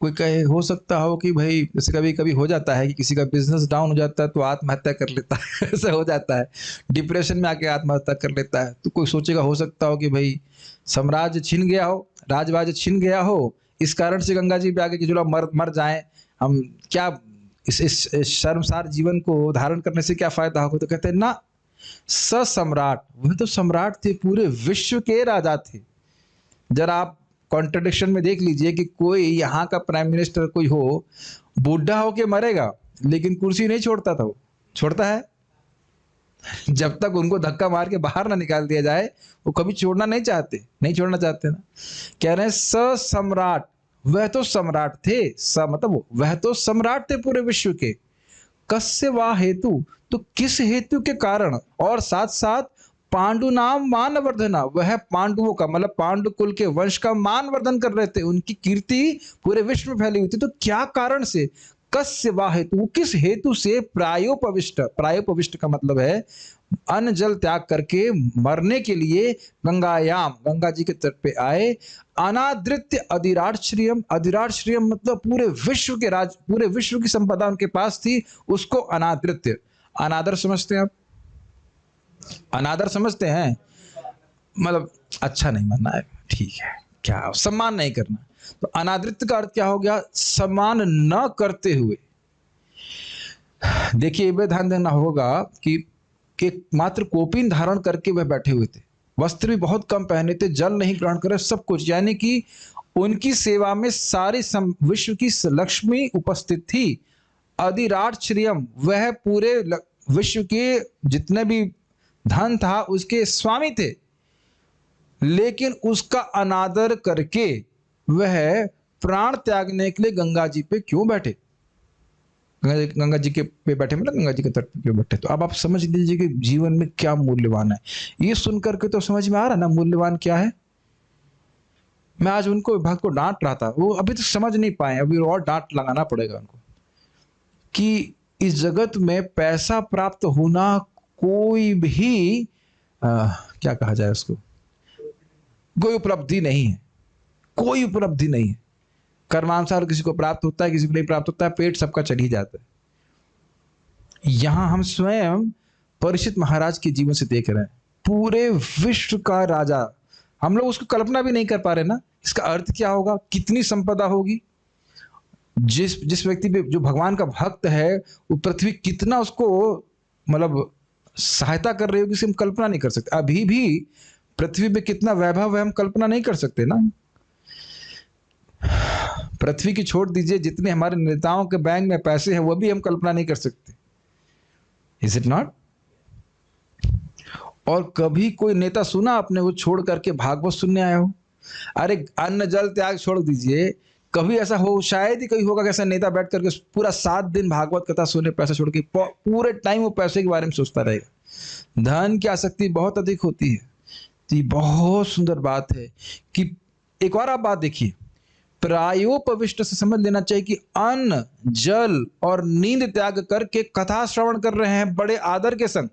कोई कहे हो सकता हो कि भाई जैसे कभी कभी हो जाता है कि किसी का बिजनेस डाउन हो जाता है तो आत्महत्या कर लेता है ऐसा हो जाता है, डिप्रेशन में आके आत्महत्या कर लेता है। तो कोई सोचेगा, हो सकता हो कि भाई साम्राज्य छिन गया हो, राजवाज छिन गया हो, इस कारण से गंगा जी पे आके कि जो लोग मर जाएं, हम क्या इस शर्मसार जीवन को धारण करने से क्या फायदा होगा। तो कहते हैं ना, स सम्राट, वह तो सम्राट थे, पूरे विश्व के राजा थे। जरा आप कॉन्ट्रडिक्शन में देख लीजिए कि कोई यहाँ का प्राइम मिनिस्टर कोई हो, बूढ़ा होके मरेगा लेकिन कुर्सी नहीं छोड़ता था। वो छोड़ता है जब तक उनको धक्का मार के बाहर ना निकाल दिया जाए, वो कभी छोड़ना नहीं छोड़ना चाहते ना। कह रहे हैं स सम्राट, वह तो सम्राट थे, स मतलब वह तो सम्राट थे पूरे विश्व के। कस्य वा हेतु, तो किस हेतु के कारण, और साथ साथ पांडु नाम मानवर्धना, वह पांडुओं का मतलब पांडु कुल के वंश का मानवर्धन कर रहे थे, उनकी कीर्ति पूरे विश्व में फैली हुई थी। तो क्या कारण से, कस्य वा हेतु, किस हेतु से प्रायोपविष्ट, प्रायोपविष्ट का मतलब है अन्न जल त्याग करके मरने के लिए गंगायाम, गंगा जी के तट पे आए। अनादृत्य अधिराट श्रियम, अधिराट श्रियम मतलब पूरे विश्व के राज, पूरे विश्व की संपदा उनके पास थी, उसको अनादृत्य, अनादर समझते हैं आप, अनादर समझते हैं मतलब अच्छा नहीं मानना है, ठीक है, क्या सम्मान नहीं करना। तो अनादृत्य का अर्थ क्या हो गया, सम्मान न करते हुए। देखिए ये ध्यान देना होगा कि मात्र कोपीन धारण करके वह बैठे हुए थे, वस्त्र भी बहुत कम पहने थे, जल नहीं ग्रहण करे, सब कुछ, यानी कि उनकी सेवा में सारी विश्व की लक्ष्मी उपस्थित थी। अधिराट श्रियम, वह पूरे विश्व के जितने भी धन था उसके स्वामी थे, लेकिन उसका अनादर करके वह प्राण त्यागने के लिए गंगा जी पे क्यों बैठे, गंगा जी के पे बैठे मतलब गंगा जी के तट पे क्यों बैठे। तो अब आप समझ लीजिए कि जीवन में क्या मूल्यवान है। ये सुन करके तो समझ में आ रहा ना मूल्यवान क्या है। मैं आज उनको भक्त को डांट रहा था, वो अभी तक समझ नहीं पाए, अभी और डांट लगाना पड़ेगा उनको कि इस जगत में पैसा प्राप्त होना कोई भी क्या कहा जाए उसको, कोई उपलब्धि नहीं है, कोई उपलब्धि नहीं है। कर्मानुसार किसी को प्राप्त होता है, किसी को नहीं प्राप्त होता है, पेट सबका चढ़ ही जाता है। यहां हम स्वयं परीक्षित महाराज के जीवन से देख रहे हैं, पूरे विश्व का राजा, हम लोग उसको कल्पना भी नहीं कर पा रहे ना, इसका अर्थ क्या होगा, कितनी संपदा होगी। जिस व्यक्ति पे जो भगवान का भक्त है, वो पृथ्वी कितना उसको मतलब सहायता कर रही होगी, इसे हम कल्पना नहीं कर सकते। अभी भी पृथ्वी पे कितना वैभव है हम कल्पना नहीं कर सकते ना। पृथ्वी की छोड़ दीजिए, जितने हमारे नेताओं के बैंक में पैसे हैं वो भी हम कल्पना नहीं कर सकते। Is it not? और कभी कोई नेता सुना आपने वो छोड़ करके भागवत सुनने आया हो? अरे अन्न जल त्याग छोड़ दीजिए, कभी ऐसा हो, शायद ही कहीं होगा कि ऐसा नेता बैठ करके पूरा 7 दिन भागवत कथा सुने, पैसा छोड़ के पूरे टाइम वो पैसे के बारे में सोचता रहेगा। धन की आसक्ति बहुत अधिक होती है। तो ये बहुत सुंदर बात है कि एक और आप बात देखिए, प्रायोपविष्ट से समझ लेना चाहिए कि अन्न, जल और नींद त्याग करके कथा श्रवण कर रहे हैं बड़े आदर के संग,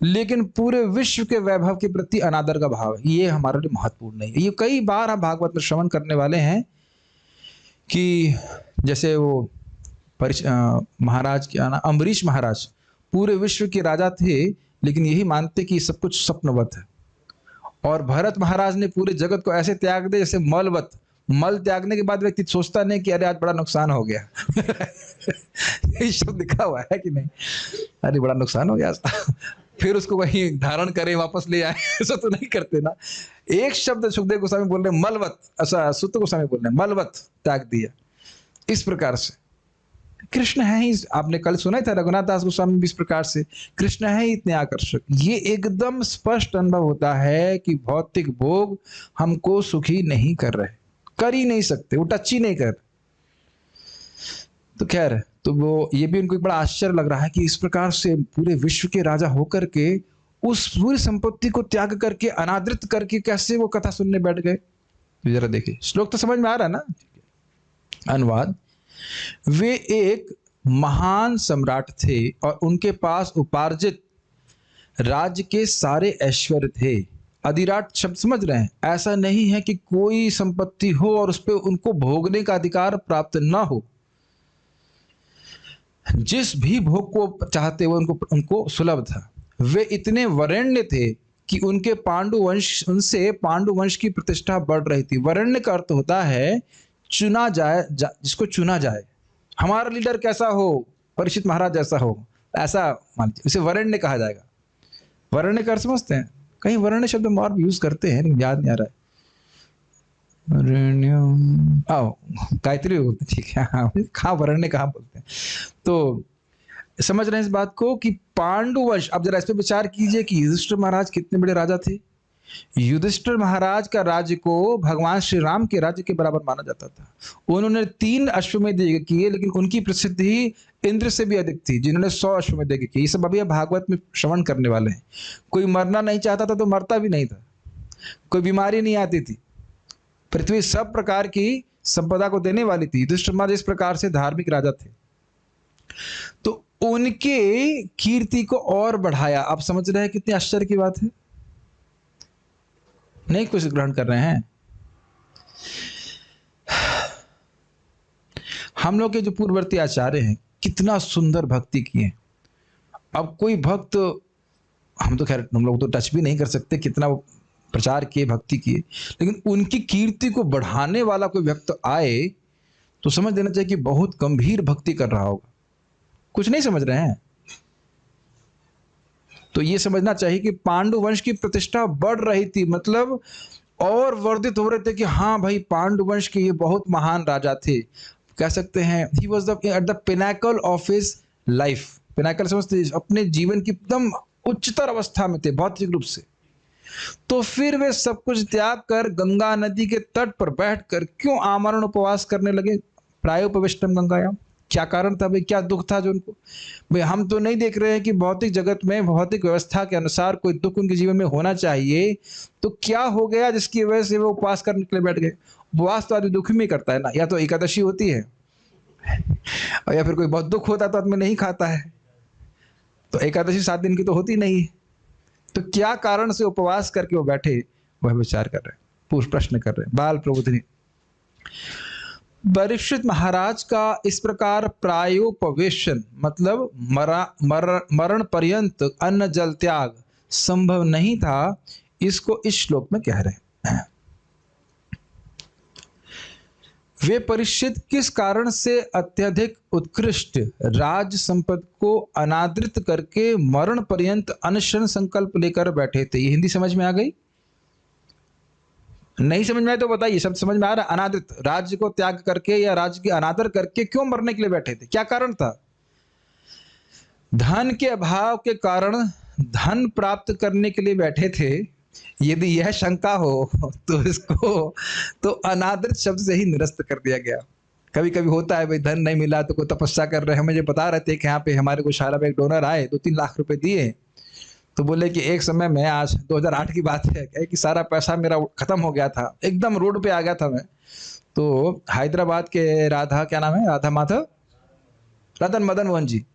लेकिन पूरे विश्व के वैभव के प्रति अनादर का भाव है। ये हमारे लिए महत्वपूर्ण नहीं है। ये कई बार हम भागवत में श्रवण करने वाले हैं कि जैसे वो महाराज क्या ना, अम्बरीश महाराज पूरे विश्व के राजा थे, लेकिन यही मानते कि सब कुछ स्वप्नवत है। और भरत महाराज ने पूरे जगत को ऐसे त्याग दे जैसे मलवत। मल त्यागने के बाद व्यक्ति सोचता नहीं कि अरे आज बड़ा नुकसान हो गया। यही शब्द लिखा हुआ है कि नहीं, अरे बड़ा नुकसान हो गया फिर उसको वहीं धारण करे वापस ले आए, ऐसा तो नहीं करते ना। एक शब्द सुखदेव गोस्वामी बोल रहे मलवत, ऐसा सुत गोस्वामी बोल रहे मलवत त्याग दिया। इस प्रकार से कृष्ण है ही, आपने कल सुना था रघुनाथ दास गोस्वामी भी इस प्रकार से, कृष्ण है ही इतने आकर्षक। ये एकदम स्पष्ट अनुभव होता है कि भौतिक भोग हमको सुखी नहीं कर रहे, कर ही नहीं सकते, वो टच ही नहीं कर। तो खैर, तो वो ये भी उनको एक बड़ा आश्चर्य लग रहा है कि इस प्रकार से पूरे विश्व के राजा होकर के उस पूरी संपत्ति को त्याग करके, अनादृत करके कैसे वो कथा सुनने बैठ गए। तो जरा देखिए, श्लोक तो समझ में आ रहा है ना। अनुवाद, वे एक महान सम्राट थे और उनके पास उपार्जित राज्य के सारे ऐश्वर्य थे। अधिराट शब्द समझ रहे हैं, ऐसा नहीं है कि कोई संपत्ति हो और उस पर उनको भोगने का अधिकार प्राप्त न हो। जिस भी भोग को चाहते वो उनको सुलभ था। वे इतने वरेण्य थे कि उनके उनसे पांडु वंश की प्रतिष्ठा बढ़ रही थी। वरेण्य का अर्थ होता है चुना जाए, जिसको चुना जाए। हमारा लीडर कैसा हो, परीक्षित महाराज जैसा हो, ऐसा मान लीजिए, इसे वरेण्य कहा जाएगा। वरेण्य का अर्थ समझते हैं? कहीं वरेण्य शब्द हम और भी यूज करते हैं, लेकिन याद नहीं आ रहा है। गायत्री बोलते, ठीक है। हाँ, वरेण्य कहाँ बोलते हैं। तो समझ रहे हैं इस बात को कि पांडुवंश, अब जरा इस पे विचार कीजिए कि युधिष्ठिर महाराज कितने बड़े राजा थे। युधिष्ठिर महाराज का राज्य को भगवान श्री राम के राज्य के बराबर माना जाता था। उन्होंने 3 अश्वमेध यज्ञ किए, लेकिन उनकी प्रसिद्धि इंद्र से भी अधिक थी, जिन्होंने 100 अश्वमेध यज्ञ किए। ये सब अभी भागवत में श्रवण करने वाले हैं। कोई मरना नहीं चाहता था तो मरता भी नहीं था, कोई बीमारी नहीं आती थी। पृथ्वी सब प्रकार की संपदा को देने वाली थी। युधिष्ठिर महाराज इस प्रकार से धार्मिक राजा थे, तो उनके कीर्ति को और बढ़ाया। आप समझ रहे हैं कितनी आश्चर्य की बात है? नहीं कुछ ग्रहण कर रहे हैं? हम लोग के जो पूर्ववर्ती आचार्य हैं कितना सुंदर भक्ति किए। अब कोई भक्त, हम तो खैर हम लोग तो टच भी नहीं कर सकते कितना वो प्रचार किए, भक्ति किए, लेकिन उनकी कीर्ति को बढ़ाने वाला कोई व्यक्ति आए तो समझ लेना चाहिए कि बहुत गंभीर भक्ति कर रहा होगा। कुछ नहीं समझ रहे हैं? तो ये समझना चाहिए कि पांडु वंश की प्रतिष्ठा बढ़ रही थी, मतलब और वर्धित हो रहे थे कि हाँ भाई, पांडु वंश के ये बहुत महान राजा थे। कह सकते हैं he was at the Pinnacle of his life. Pinnacle समझते, अपने जीवन की एकदम उच्चतर अवस्था में थे भौतिक रूप से। तो फिर वे सब कुछ त्याग कर गंगा नदी के तट पर बैठकर क्यों आमरण उपवास करने लगे? प्रायोपविष्टम गंगायाम। क्या कारण था भाई? क्या दुख था जो उनको? भाई हम तो नहीं देख रहे हैं कि भौतिक जगत में भौतिक व्यवस्था के अनुसार कोई दुख उनके जीवन में होना चाहिए, तो क्या हो गया जिसकी वजह से वो उपवास करने के लिए बैठ गए? उपवास तो आदमी दुख में करता है ना, या तो एकादशी होती है और या फिर कोई बहुत दुख होता है तो आदमी नहीं खाता है। तो एकादशी 7 दिन की तो होती नहीं है। तो क्या कारण से उपवास करके वो बैठे, वह विचार कर रहे हैं, पूछ प्रश्न कर रहे हैं। बाल प्रबोधिनी, परीक्षित महाराज का इस प्रकार प्रायोपवेशन मतलब मरण पर्यंत अन्न जल त्याग संभव नहीं था, इसको इस श्लोक में कह रहे हैं। वे परीक्षित किस कारण से अत्यधिक उत्कृष्ट राज संपद को अनादृत करके मरण पर्यंत अनशन संकल्प लेकर बैठे थे? ये हिंदी समझ में आ गई? नहीं समझ में आए तो बताइए। शब्द समझ में आ रहा? अनादृत, राज्य को त्याग करके या राज्य की अनादर करके क्यों मरने के लिए बैठे थे? क्या कारण था? धन के अभाव के कारण धन प्राप्त करने के लिए बैठे थे, यदि यह शंका हो तो इसको तो अनादृत शब्द से ही निरस्त कर दिया गया। कभी कभी होता है भाई, धन नहीं मिला तो कोई तपस्या कर रहे हैं, मुझे बता रहे थे कि यहाँ पे हमारे गौशाला में एक डोनर आए, 2-3 लाख रुपए दिए, तो बोले कि एक समय में, आज 2008 की बात है, कहे कि सारा पैसा मेरा खत्म हो गया था, एकदम रोड पे आ गया था मैं। तो हैदराबाद के राधा, क्या नाम है, राधा माधव, राधा मदन मोहन जी,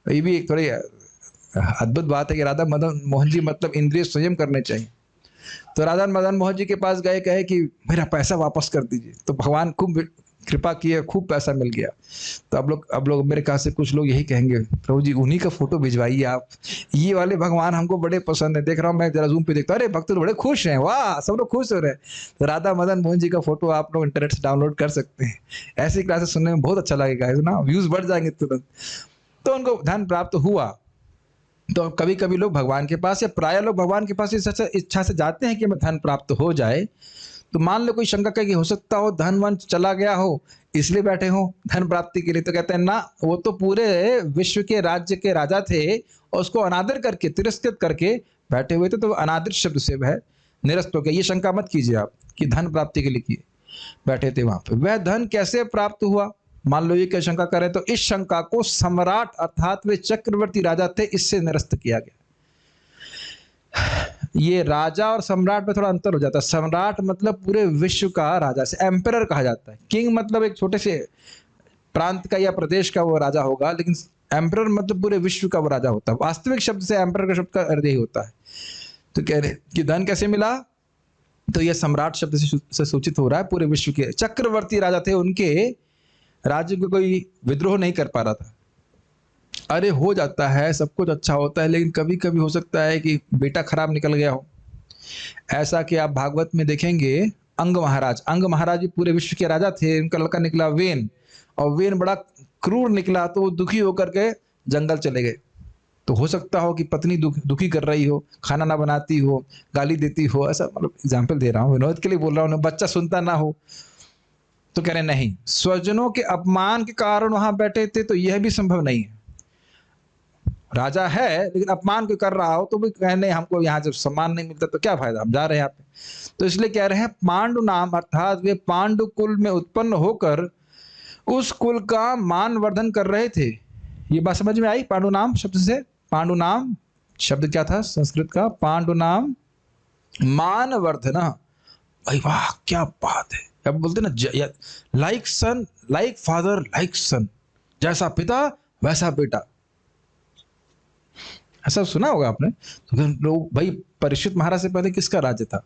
ये भी एक थोड़ी अद्भुत बात है कि राधा मदन मोहन जी मतलब इंद्रिय संयम करने चाहिए। तो राधा मदन मोहन जी के पास गए, कहे कि मेरा पैसा वापस कर दीजिए। तो भगवान खूब कृपा किए, खूब पैसा मिल गया। तो अब लोग मेरे ख्याल से कुछ लोग यही कहेंगे, प्रभु जी उन्हीं का फोटो भिजवाइए आप, ये वाले भगवान हमको बड़े पसंद है। देख रहा हूँ मैं जरा जूम पे देखता हूँ, अरे भक्त तो बड़े खुश हैं, वाह सब लोग खुश हो रहे हैं। तो राधा मदन मोहन जी का फोटो आप लोग इंटरनेट से डाउनलोड कर सकते हैं। ऐसी क्लासेस सुनने में बहुत अच्छा लगेगा, है ना, व्यूज बढ़ जाएंगे तुरंत। तो उनको धन प्राप्त हुआ। तो कभी कभी लोग भगवान के पास, या प्राय लोग भगवान के पास इस इच्छा से जाते हैं कि हमें धन प्राप्त हो जाए। तो मान लो कोई शंका करे कि हो सकता हो धन वन चला गया हो, इसलिए बैठे हो धन प्राप्ति के लिए। तो कहते हैं ना, वो तो पूरे विश्व के राज्य के राजा थे और उसको अनादर करके, तिरस्कृत करके बैठे हुए थे, तो अनादर शब्द से वह निरस्त हो गया। ये शंका मत कीजिए आप कि धन प्राप्ति के लिए किए बैठे थे वहां पे। वह धन कैसे प्राप्त हुआ, मान लो ये क्या शंका करें, तो इस शंका को सम्राट अर्थात वे चक्रवर्ती राजा थे, इससे निरस्त किया गया। ये राजा और सम्राट में थोड़ा अंतर हो जाता है। सम्राट मतलब पूरे विश्व का राजा, से एम्परर कहा जाता है। किंग मतलब एक छोटे से प्रांत का या प्रदेश का वो राजा होगा, लेकिन एम्परर मतलब पूरे विश्व का वो राजा होता है। वास्तविक शब्द से एम्परर का शब्द का अर्थ यही होता है। तो कह रहे कि धन कैसे मिला, तो यह सम्राट शब्द से सूचित हो रहा है। पूरे विश्व के चक्रवर्ती राजा थे, उनके राज्य को कोई विद्रोह नहीं कर पा रहा था। अरे हो जाता है, सब कुछ अच्छा होता है, लेकिन कभी कभी हो सकता है कि बेटा खराब निकल गया हो। ऐसा कि आप भागवत में देखेंगे, अंग महाराज भी पूरे विश्व के राजा थे, उनका लड़का निकला वेन, और वेन बड़ा क्रूर निकला, तो वो दुखी होकर के जंगल चले गए। तो हो सकता हो कि पत्नी दुखी कर रही हो, खाना ना बनाती हो, गाली देती हो, ऐसा मतलब एग्जाम्पल दे रहा हूँ, विनोद के लिए बोल रहा हूँ, बच्चा सुनता ना हो। तो कह रहे नहीं, स्वजनों के अपमान के कारण वहां बैठे थे, तो यह भी संभव नहीं है। राजा है लेकिन अपमान कोई कर रहा हो, तो भी कहने हमको यहाँ जब सम्मान नहीं मिलता तो क्या फायदा, हम जा रहे हैं यहाँ पे। तो इसलिए कह रहे हैं पांडु नाम, अर्थात वे पांडु कुल में उत्पन्न होकर उस कुल का मान वर्धन कर रहे थे। ये बात समझ में आई? पांडु नाम शब्द से, पांडु नाम शब्द क्या था संस्कृत का, पांडु नाम मान वर्धना। भाई वाह क्या बात है। अब बोलते ना, लाइक सन लाइक फादर लाइक सन, जैसा पिता वैसा बेटा, ऐसा सुना होगा आपने। तो लोग, भाई परीक्षित महाराज से पहले किसका राज्य था?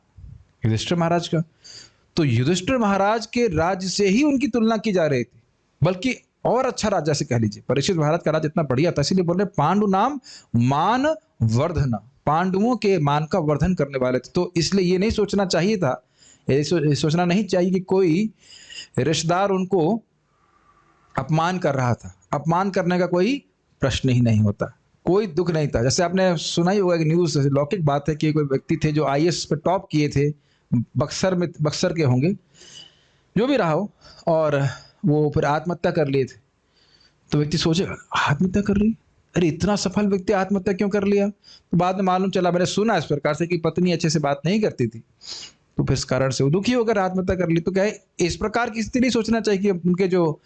युधिष्ठिर महाराज का। तो युधिष्ठिर महाराज के राज्य से ही उनकी तुलना की जा रही थी, बल्कि और अच्छा राज्य से कह लीजिए। परीक्षित महाराज का राज्य इतना बढ़िया था, इसलिए बोल रहे पांडु नाम मान वर्धना, पांडुओं के मान का वर्धन करने वाले थे। तो इसलिए ये नहीं सोचना चाहिए था, सोचना नहीं चाहिए कि कोई रिश्तेदार उनको अपमान कर रहा था। अपमान करने का कोई प्रश्न ही नहीं होता, कोई दुख नहीं था। जैसे आपने सुना ही होगा कि न्यूज़, लौकिक बात है कि कोई व्यक्ति थे जो आईएएस पे टॉप किए थे, बक्सर के होंगे, जो भी रहा हो, और वो फिर आत्महत्या कर लिए थे। तो व्यक्ति सोचेगा आत्महत्या कर रही, अरे इतना सफल व्यक्ति आत्महत्या क्यों कर लिया? तो बाद में मालूम चला, मैंने सुना इस प्रकार से कि पत्नी अच्छे से बात नहीं करती थी, तो फिर इस कारण से वो दुखी होकर आत्महत्या कर ली। तो क्या है, इस प्रकार की स्थिति नहीं सोचना चाहिए कि उनके जो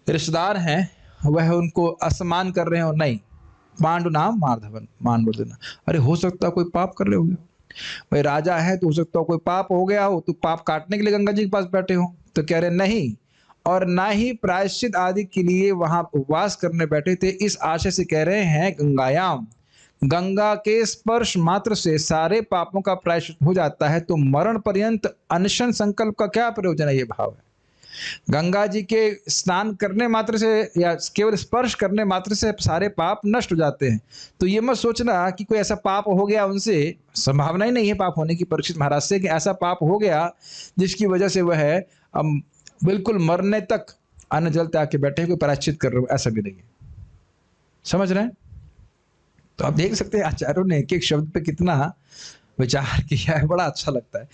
रिश्तेदार हैं वह उनको असम्मान कर रहे हो, नहीं। पांडु नाम माधवन मान वर्धना। अरे हो सकता कोई पाप कर रहे होंगे, भाई राजा है तो हो सकता हो कोई पाप हो गया हो, तो पाप काटने के लिए गंगा जी के पास बैठे हो। तो कह रहे नहीं, और ना ही प्रायश्चित आदि के लिए वहां उपवास करने बैठे थे। इस आशय से कह रहे हैं गंगायाम, गंगा के स्पर्श मात्र से सारे पापों का प्रायश्चित हो जाता है, तो मरण पर्यंत अनशन संकल्प का क्या प्रयोजन है? ये भाव है। गंगा जी के स्नान करने मात्र से या केवल स्पर्श करने मात्र से सारे पाप नष्ट हो जाते हैं। तो ये मत सोचना कि कोई ऐसा पाप हो गया उनसे, संभावना ही नहीं है पाप होने की परीक्षित महाराज से, कि ऐसा पाप हो गया जिसकी वजह से वह अब बिल्कुल मरने तक अन्न जल त्याग के बैठे, कोई प्रायश्चित कर रहे हो, ऐसा भी नहीं है। समझ रहे हैं? तो आप देख सकते हैं आचार्यों ने एक एक शब्द पे कितना विचार किया है, बड़ा अच्छा लगता है।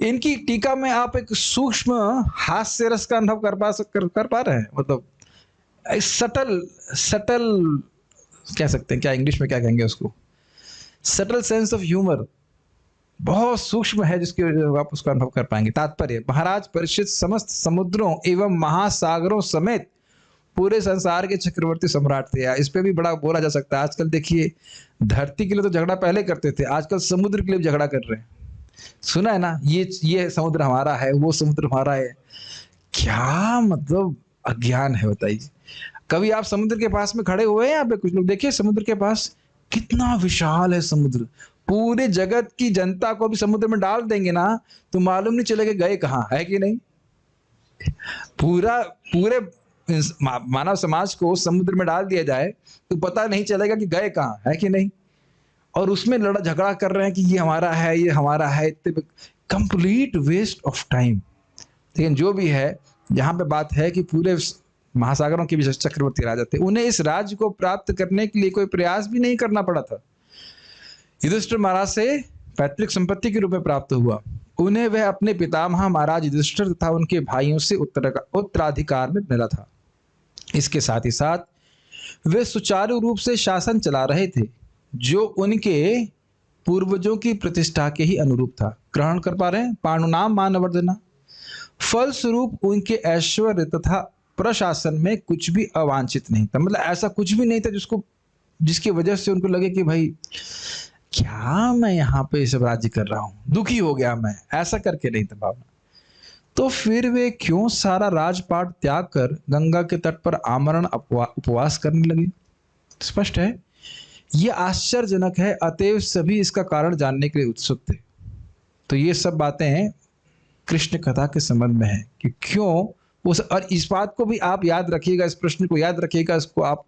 इनकी टीका में आप एक सूक्ष्म हास्य रस का अनुभव कर पा रहे हैं, मतलब सटल कह सकते हैं, क्या इंग्लिश में क्या कहेंगे उसको, सटल सेंस ऑफ ह्यूमर। बहुत सूक्ष्म है, जिसकी वजह से आप उसका अनुभव कर पाएंगे। तात्पर्य, महाराज परीक्षित समस्त समुद्रों एवं महासागरों समेत पूरे संसार के चक्रवर्ती सम्राट थे। इस पे भी बड़ा बोला जा सकता है। आजकल देखिए, धरती के लिए तो झगड़ा पहले करते थे, आजकल समुद्र के लिए भी झगड़ा कर रहे हैं। सुना है ना, ये समुद्र हमारा है, वो समुद्र हमारा है। क्या मतलब अज्ञान है, बताइए। कभी आप समुद्र के पास में खड़े हुए हैं? यहाँ पे कुछ लोग, देखिए समुद्र के पास कितना विशाल है समुद्र। पूरे जगत की जनता को भी समुद्र में डाल देंगे ना, तो मालूम नहीं चलेगा गए कहाँ, है कि नहीं। पूरे मानव समाज को समुद्र में डाल दिया जाए तो पता नहीं चलेगा कि गए कहाँ, है कि नहीं। और उसमें लड़ा झगड़ा कर रहे हैं कि ये हमारा है, ये हमारा है। Complete waste of time. लेकिन जो भी है, यहाँ पे बात है कि पूरे महासागरों के भी चक्रवर्ती राजा थे, उन्हें इस राज्य को प्राप्त करने के लिए कोई प्रयास भी नहीं करना पड़ा था। युधिष्ठिर महाराज से पैतृक संपत्ति के रूप में प्राप्त हुआ। उन्हें वह अपने पितामह महाराज युधिष्ठिर तथा उनके भाइयों से उत्तराधिकार में मिला था। इसके साथ ही साथ वे सुचारू रूप से शासन चला रहे थे, जो उनके पूर्वजों की प्रतिष्ठा के ही अनुरूप था। ग्रहण कर पा रहे हैं, पाणुनाम मानवर्धना। फलस्वरूप उनके ऐश्वर्य तथा प्रशासन में कुछ भी अवांछित नहीं था। मतलब ऐसा कुछ भी नहीं था जिसकी वजह से उनको लगे कि भाई क्या मैं यहाँ पे सब राज्य कर रहा हूँ, दुखी हो गया मैं, ऐसा करके नहीं था भावना। तो फिर वे क्यों सारा राजपाट त्याग कर गंगा के तट पर आमरण उपवास करने लगे? स्पष्ट है, यह आश्चर्यजनक है। अतएव सभी इसका कारण जानने के लिए उत्सुक थे। तो ये सब बातें कृष्ण कथा के संबंध में है कि क्यों उस, और इस बात को भी आप याद रखिएगा, इस प्रश्न को याद रखिएगा। इसको आप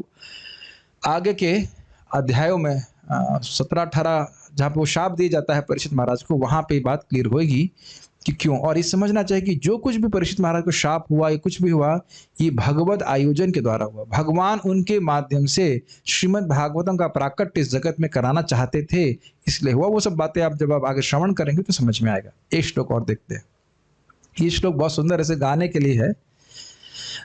आगे के अध्यायों में 17-18 जहाँ पे वो शाप दिया जाता है परीक्षित महाराज को, वहां पे बात क्लियर होगी कि क्यों। और ये समझना चाहिए कि जो कुछ भी परीक्षित महाराज को शाप हुआ, ये कुछ भी हुआ, ये भगवत आयोजन के द्वारा हुआ। भगवान उनके माध्यम से श्रीमद् भागवतम का प्राकट्य इस जगत में कराना चाहते थे, इसलिए हुआ। वो सब बातें आप जब आप आगे श्रवण करेंगे तो समझ में आएगा। एक श्लोक और देखते हैं। ये श्लोक बहुत सुंदर ऐसे गाने के लिए है।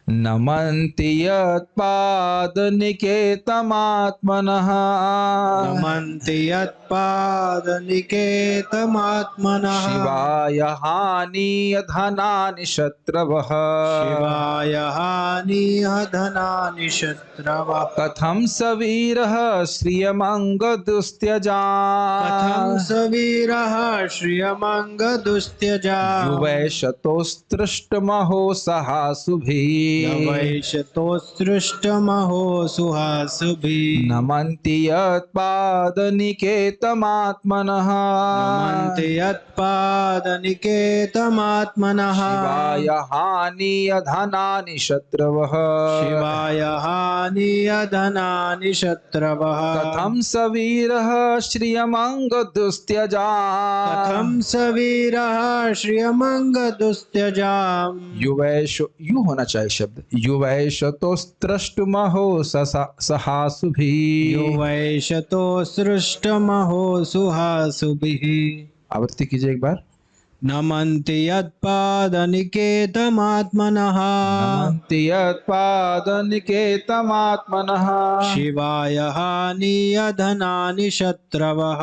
नमन्ति यत्पादनिकेतमात्मनः, नमन्ति यत्पादनिकेतमात्मनः, शिवाय हानिय धनानि शत्रवः, शिवाय हानिय धनानि शत्रवः, कथं सवीरः श्रियमङ्गदुस्त्यजान्, कथं स वीरः श्रियमङ्गदुस्त्यजान्, युवैषतोस्त्रुष्टमहो सहासुभिः, यवैषतोत्सृष्टमहो सुहासुभिः, नमन्ति यत्पादनिकेतमात्मनः, नमन्ति यत्पादनिकेतमात्मनः, शिवाय हानिय धनानि शत्रवः, शिवाय हानिय धनानि शत्रवः, कथं सवीरः श्रियमङ्गदुस्त्यजान्, कथं स वीरः श्रियमङ्गदुस्त्यजाम्, यू होना चाहिए शब्द, युवैषतोस्त्रष्टुमहो सहासुभिः, युवैषतो सृष्टमहो सुहासुभिः। आवृत्ति कीजिए एक बार। नमन्ति यत्पादनिकेतमात्मनः, नमन्ति यत्पादनिकेतमात्मनः, शिवाय हानिय धनानि शत्रवः,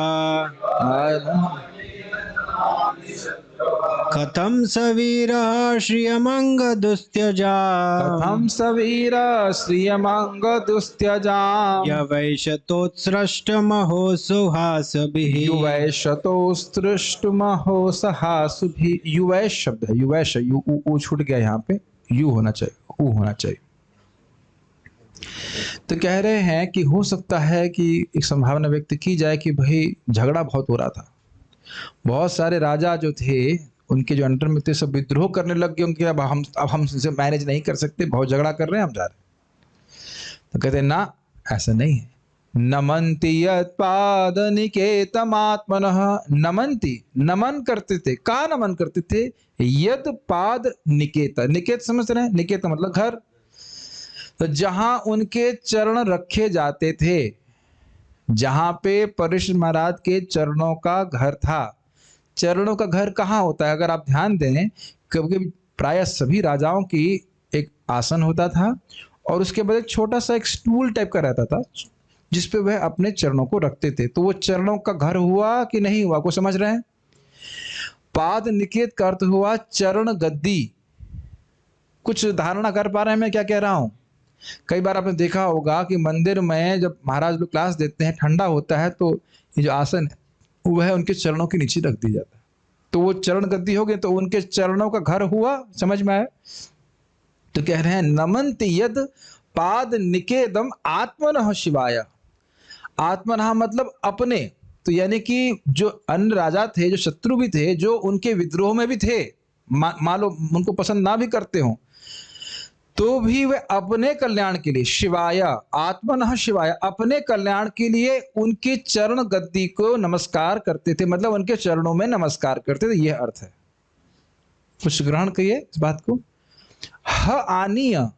कथं स वीरः श्रियमङ्गदुस्त्यजान्, कथं सवीरः श्रियमङ्गदुस्त्यजान्, यवैषतोत्सृष्टमहो सुहासुभिः, युवैषतोस्त्रुष्टुमहो सहासुभिः। युवैष शब्द है, युवैष, यू ऊ छूट गया, यहाँ पे यू होना चाहिए, ऊ होना चाहिए। तो कह रहे हैं कि हो सकता है कि एक संभावना व्यक्त की जाए कि भाई झगड़ा बहुत हो रहा था, बहुत सारे राजा जो थे उनके जो अंडर में थे सब विद्रोह करने लग गए उनके, अब हम इनसे मैनेज नहीं कर सकते, बहुत झगड़ा कर रहे हैं, हम जा रहे हैं। तो कहते हैं ना, ऐसा नहीं है। नमन्ति यत्पादनिकेतमात्मनः, नमन्ति, नमन करते थे। कहाँ नमन करते थे? यत्पाद निकेत, निकेत समझ रहे हैं, निकेत मतलब घर। तो जहां उनके चरण रखे जाते थे, जहां पे परीक्षित महाराज के चरणों का घर था। चरणों का घर कहाँ होता है? अगर आप ध्यान दें, कभी प्राय सभी राजाओं की एक आसन होता था और उसके बाद एक छोटा सा एक स्टूल टाइप का रहता था जिसपे वह अपने चरणों को रखते थे। तो वो चरणों का घर हुआ कि नहीं हुआ, को समझ रहे हैं? पाद निकेत का अर्थ हुआ चरण गद्दी। कुछ धारणा कर पा रहे हैं मैं क्या कह रहा हूं? कई बार आपने देखा होगा कि मंदिर में जब महाराज लोग क्लास देते हैं, ठंडा होता है, तो ये जो आसन है वह उनके चरणों के नीचे रख दी जाता है, तो वो चरण गद्दी हो गए, तो उनके चरणों का घर हुआ। समझ में आया? तो कह रहे हैं नमन्ति यद पाद निकेदम आत्मनः शिवाय। आत्मनः मतलब अपने, तो यानी कि जो अन्य राजा थे, जो शत्रु भी थे, जो उनके विद्रोह में भी थे, मान लो उनको पसंद ना भी करते हो, तो भी वे अपने कल्याण के लिए, शिवाय आत्मनः शिवाय, अपने कल्याण के लिए उनके चरण गद्दी को नमस्कार करते थे, मतलब उनके चरणों में नमस्कार करते थे। यह अर्थ है। कुछ ग्रहण करिए इस बात को। ह आनीय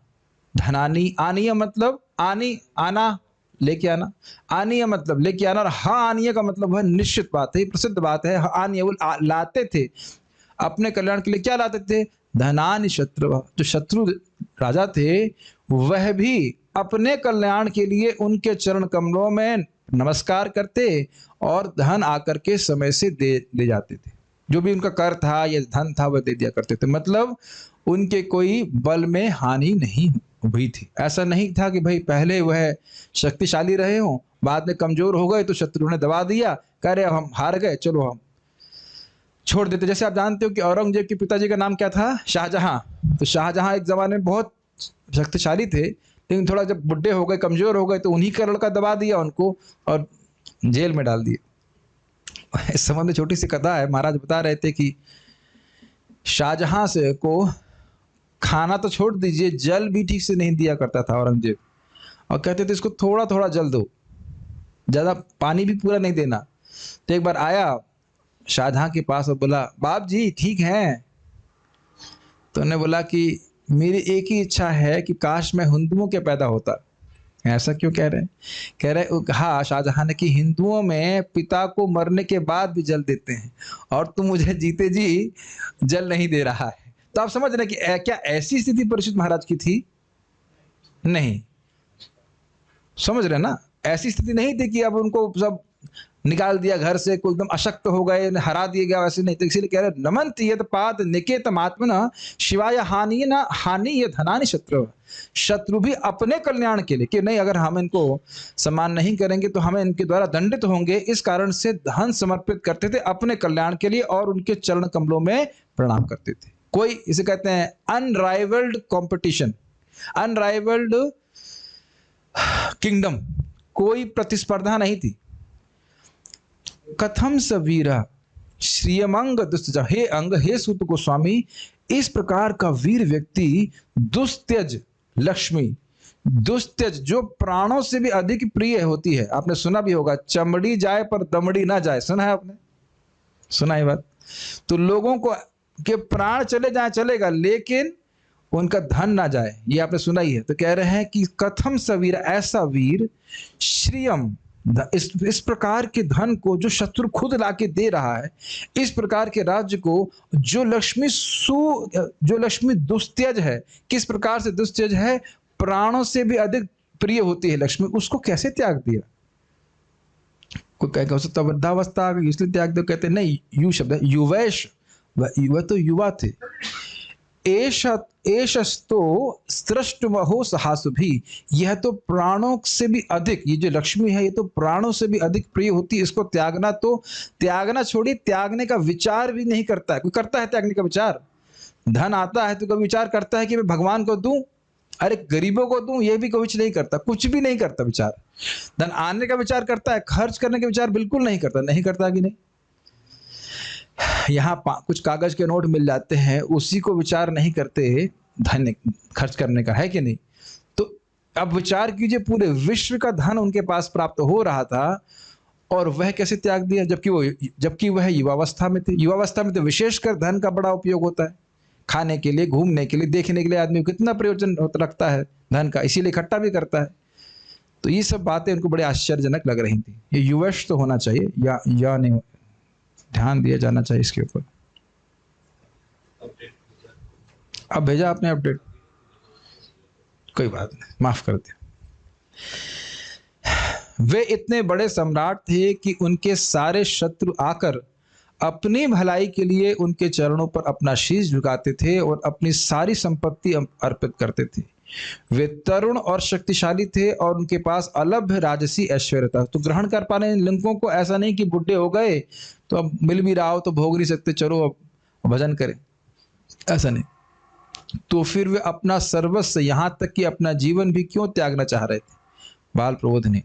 धनानी, आनीय मतलब आनी, आना, लेके आना, आनीय मतलब लेके आना, और ह आनीय का मतलब है निश्चित बात है, प्रसिद्ध बात है। ह आनीय वो लाते थे अपने कल्याण के लिए। क्या लाते थे? धनानि शत्रु, जो शत्रु राजा थे वह भी अपने कल्याण के लिए उनके चरण कमलों में नमस्कार करते और धन आकर के समय से दे ले जाते थे। जो भी उनका कर था या धन था वह दे दिया करते थे, मतलब उनके कोई बल में हानि नहीं हुई थी। ऐसा नहीं था कि भाई पहले वह शक्तिशाली रहे हों, बाद में कमजोर हो गए तो शत्रु ने दबा दिया, कह रहे हम हार गए, चलो हम छोड़ देते। जैसे आप जानते हो कि औरंगजेब के पिताजी का नाम क्या था? शाहजहां। तो शाहजहां एक जमाने में बहुत शक्तिशाली थे, लेकिन थोड़ा जब बुढ़े हो गए, कमजोर हो गए, तो उन्हीं का लड़का दबा दिया उनको और जेल में डाल दिया। इस संबंध में छोटी सी कथा है। महाराज बता रहे थे कि शाहजहां से को खाना तो छोड़ दीजिए, जल भी ठीक से नहीं दिया करता था औरंगजेब, और कहते थे इसको थोड़ा थोड़ा जल दो, ज्यादा पानी भी पूरा नहीं देना। तो एक बार आया शाहजहां के पास और बोला, बाप जी ठीक है? तो उन्होंने बोला कि मेरी एक ही इच्छा है कि काश मैं हिंदुओं के पैदा होता। ऐसा क्यों कह रहे हैं? कह रहे कहा शाहजहां ने कि हिंदुओं में पिता को मरने के बाद भी जल देते हैं, और तू मुझे जीते जी जल नहीं दे रहा है। तो आप समझ रहे कि क्या ऐसी स्थिति परीक्षित महाराज की थी? नहीं। समझ रहे ना? ऐसी स्थिति नहीं थी कि अब उनको सब निकाल दिया घर से, कोई एकदम अशक्त हो गए, हरा दिए गया, वैसे नहीं। तो इसीलिए कह रहे नमन्त यद पाद निकेतम आत्मनः शिवाय हानि न हानि ये धनानि शत्रु। शत्रु भी अपने कल्याण के लिए, कि नहीं अगर हम इनको सम्मान नहीं करेंगे तो हमें इनके द्वारा दंडित होंगे, इस कारण से धन समर्पित करते थे अपने कल्याण के लिए और उनके चरण कमलों में प्रणाम करते थे। कोई इसे कहते हैं अनराइवल्ड कॉम्पिटिशन, अनराइवल्ड किंगडम, कोई प्रतिस्पर्धा नहीं थी। कथम स वीरा श्रियमंग दुस्तज, हे अंग, हे सूत गोस्वामी, इस प्रकार का वीर व्यक्ति दुस्त्यज लक्ष्मी, दुस्त्यज जो प्राणों से भी अधिक प्रिय होती है। आपने सुना भी होगा, चमड़ी जाए पर दमड़ी ना जाए, सुना है आपने? सुना है बात? तो लोगों को के प्राण चले जाए चलेगा, लेकिन उनका धन ना जाए, ये आपने सुना ही है। तो कह रहे हैं कि कथम स वीर, ऐसा वीर, श्रियम, इस प्रकार के धन को जो शत्रु खुद लाके दे रहा है, इस प्रकार के राज्य को जो लक्ष्मी दुस्त्यज है, किस प्रकार से दुस्त्यज है? प्राणों से भी अधिक प्रिय होती है लक्ष्मी, उसको कैसे त्याग दिया? कोई कहेगा उसको तो वृद्धावस्था आ गई इसलिए त्याग दो, कहते नहीं, यु शब्द है, युवैश, वह तो युवा थे। एशस्तो सृष्टमहो सहासु भी, यह तो प्राणों से भी अधिक, ये जो लक्ष्मी है ये तो प्राणों से भी अधिक प्रिय होती है, इसको त्यागना, तो त्यागना छोड़िए, त्यागने का विचार भी नहीं करता है। कोई करता है त्यागने का विचार? धन आता है तो कभी विचार करता है कि मैं भगवान को दूं, अरे गरीबों को दूं? ये भी कुछ नहीं करता, कुछ भी नहीं करता विचार। धन आने का विचार करता है, खर्च करने का विचार बिल्कुल नहीं करता। नहीं करता कि नहीं? यहाँ कुछ कागज के नोट मिल जाते हैं, उसी को विचार नहीं करते धन खर्च करने का, है कि नहीं? तो अब विचार कीजिए, पूरे विश्व का धन उनके पास प्राप्त हो रहा था और वह कैसे त्याग दिया? जबकि वह युवावस्था में थे। युवावस्था में तो विशेषकर धन का बड़ा उपयोग होता है, खाने के लिए, घूमने के लिए, देखने के लिए आदमी को कितना प्रयोजन रखता है धन का, इसीलिए इकट्ठा भी करता है। तो ये सब बातें उनको बड़े आश्चर्यजनक लग रही थी। ये युवश तो होना चाहिए या नहीं, ध्यान दिया जाना चाहिए इसके ऊपर। अब भेजा आपने अपडेट, कोई बात नहीं, माफ कर दिया। वे इतने बड़े सम्राट थे कि उनके सारे शत्रु आकर अपनी भलाई के लिए उनके चरणों पर अपना शीश झुकाते थे और अपनी सारी संपत्ति अर्पित करते थे। वे तरुण और शक्तिशाली थे और उनके पास अलभ्य राजसी ऐश्वर्य था। तो ग्रहण कर पाने लिंगों को ऐसा नहीं कि बुढ़े हो गए तो अब मिल भी रहा हो तो भोग नहीं सकते, चलो अब भजन करें, ऐसा नहीं। तो फिर वे अपना सर्वस्व, यहां तक कि अपना जीवन भी क्यों त्यागना चाह रहे थे बाल प्रबोध ने।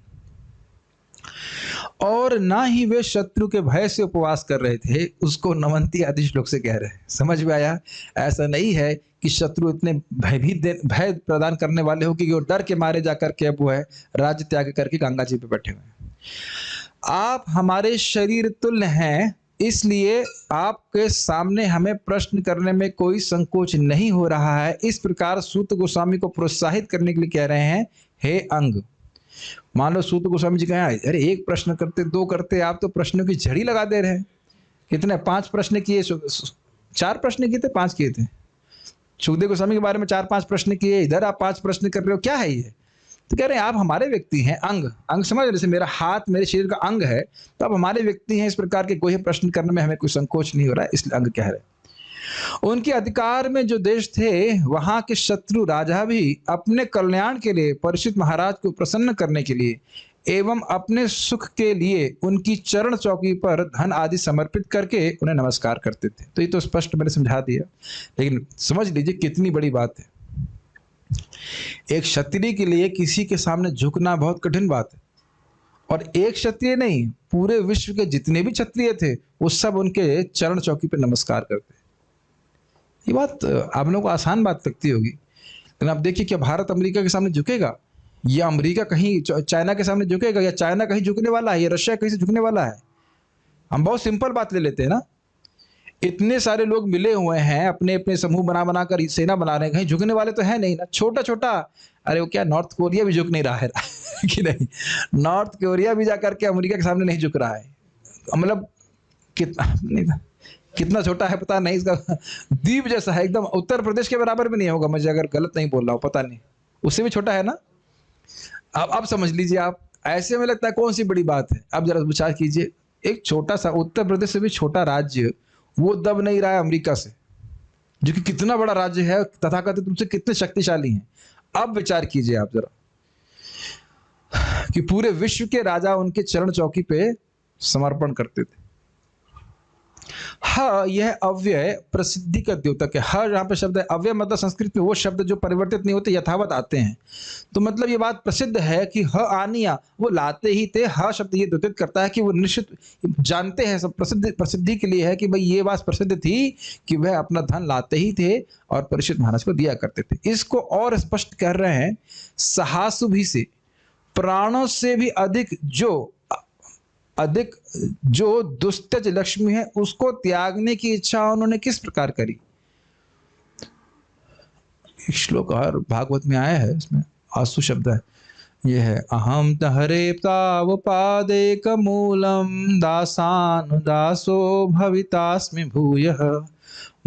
और ना ही वे शत्रु के भय से उपवास कर रहे थे, उसको नमंती आदि श्लोक से कह रहे हैं। समझ में आया? ऐसा नहीं है कि शत्रु इतने भय प्रदान करने वाले हो कि वो डर के मारे जाकर के अब वो है राज्य त्याग करके गंगा जी पे बैठे हुए हैं। आप हमारे शरीर तुल्य हैं, इसलिए आपके सामने हमें प्रश्न करने में कोई संकोच नहीं हो रहा है। इस प्रकार सूत गोस्वामी को प्रोत्साहित करने के लिए कह रहे हैं, हे अंग। मान लो सूत गोस्वामी जी कहें, अरे एक प्रश्न करते, दो करते, आप तो प्रश्नों की झड़ी लगा दे रहे हैं। कितने 5 प्रश्न किए, 4 प्रश्न किए थे, 5 किए थे। सुखदेव गोस्वामी के बारे में 4-5 प्रश्न किए, इधर आप 5 प्रश्न कर रहे हो, क्या है ये? तो कह रहे हैं आप हमारे व्यक्ति हैं, अंग। अंग समझ रहे, जैसे मेरा हाथ मेरे शरीर का अंग है, तो आप हमारे व्यक्ति हैं। इस प्रकार के कोई प्रश्न करने में हमें कोई संकोच नहीं हो रहा है, इसलिए अंग कह रहे हैं। उनके अधिकार में जो देश थे, वहां के शत्रु राजा भी अपने कल्याण के लिए, परीक्षित महाराज को प्रसन्न करने के लिए एवं अपने सुख के लिए उनकी चरण चौकी पर धन आदि समर्पित करके उन्हें नमस्कार करते थे। तो ये तो स्पष्ट मैंने समझा दिया, लेकिन समझ लीजिए कितनी बड़ी बात है। एक क्षत्रिय के लिए किसी के सामने झुकना बहुत कठिन बात है। और एक क्षत्रिय नहीं, पूरे विश्व के जितने भी क्षत्रिय थे वो सब उनके चरण चौकी पर नमस्कार करते। ये बात आप लोगों को आसान बात लगती होगी, लेकिन आप देखिए क्या भारत अमेरिका के सामने झुकेगा, या अमेरिका कहीं चाइना के सामने झुकेगा, या चाइना कहीं झुकने वाला है, या रशिया कहीं से झुकने वाला है? हम बहुत सिंपल बात ले लेते हैं ना। इतने सारे लोग मिले हुए हैं, अपने अपने समूह बना बना कर सेना बना रहे हैं, कहीं झुकने वाले तो है नहीं ना। छोटा छोटा, अरे वो क्या नॉर्थ कोरिया भी झुक नहीं रहा है कि नहीं? नॉर्थ कोरिया भी जाकर के अमेरिका के सामने नहीं झुक रहा है। मतलब कितना छोटा है पता नहीं, इसका द्वीप जैसा है एकदम, उत्तर प्रदेश के बराबर भी नहीं होगा, मुझे अगर गलत नहीं बोल रहा हूँ, पता नहीं, उससे भी छोटा है ना। अब समझ लीजिए आप, ऐसे में लगता है कौन सी बड़ी बात है। अब जरा विचार कीजिए, एक छोटा सा उत्तर प्रदेश से भी छोटा राज्य वो दब नहीं रहा है अमेरिका से, जो कि कितना बड़ा राज्य है, तथाकथित रूप से कितने शक्तिशाली हैं। अब विचार कीजिए आप जरा कि पूरे विश्व के राजा उनके चरण चौकी पे समर्पण करते थे। ह यह अव्यय प्रसिद्धि का द्योतक है। ह यहाँ पे शब्द है, अव्यय मतलब संस्कृत में वो शब्द जो परिवर्तित नहीं होते, यथावत आते हैं। तो मतलब ये बात प्रसिद्ध है कि ह आनिया वो लाते ही थे। ह शब्द ये द्योतित करता है कि वो निश्चित जानते हैं, सब प्रसिद्धि के लिए है कि भाई ये बात प्रसिद्ध थी कि वह अपना धन लाते ही थे और परीक्षित महाराज को दिया करते थे। इसको और स्पष्ट कर रहे हैं, सहासुभी से, प्राणों से भी अधिक जो दुस्तज लक्ष्मी है उसको त्यागने की इच्छा उन्होंने किस प्रकार करी। श्लोक और भागवत में आया है, इसमें आसु शब्द है, ये है, अहम तहरे तावपादेक मूलम दासानुदासो भवितास्मि भूयः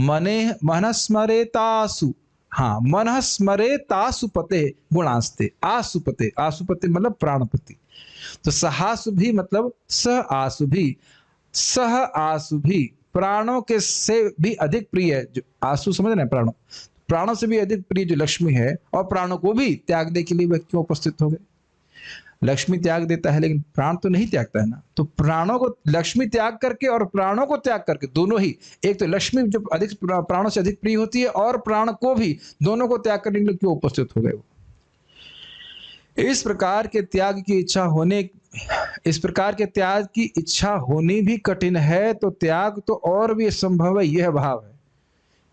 मनः स्मरेतासु। हाँ, मनः स्मरेतासु पते गुणास्ते। आसुपते, आसुपते मतलब प्राणपति। तो सहासुभी मतलब सह आसुभी, सह आसुभी प्राणों के से भी अधिक प्रिय है। जो आसु समझ रहे हैं, प्राणों से भी अधिक प्रिय जो लक्ष्मी है, और प्राणों को भी त्यागने के लिए वह क्यों उपस्थित हो गए। लक्ष्मी त्याग देता है लेकिन प्राण तो नहीं त्यागता है ना। तो प्राणों को, लक्ष्मी त्याग करके और प्राणों को त्याग करके, दोनों ही, एक तो लक्ष्मी जो अधिक प्राणों से अधिक प्रिय होती है और प्राण को भी, दोनों को त्याग करने के लिए क्यों उपस्थित हो गए वो। इस प्रकार के त्याग की इच्छा होनी भी कठिन है, तो त्याग तो और भी संभव है। यह भाव है,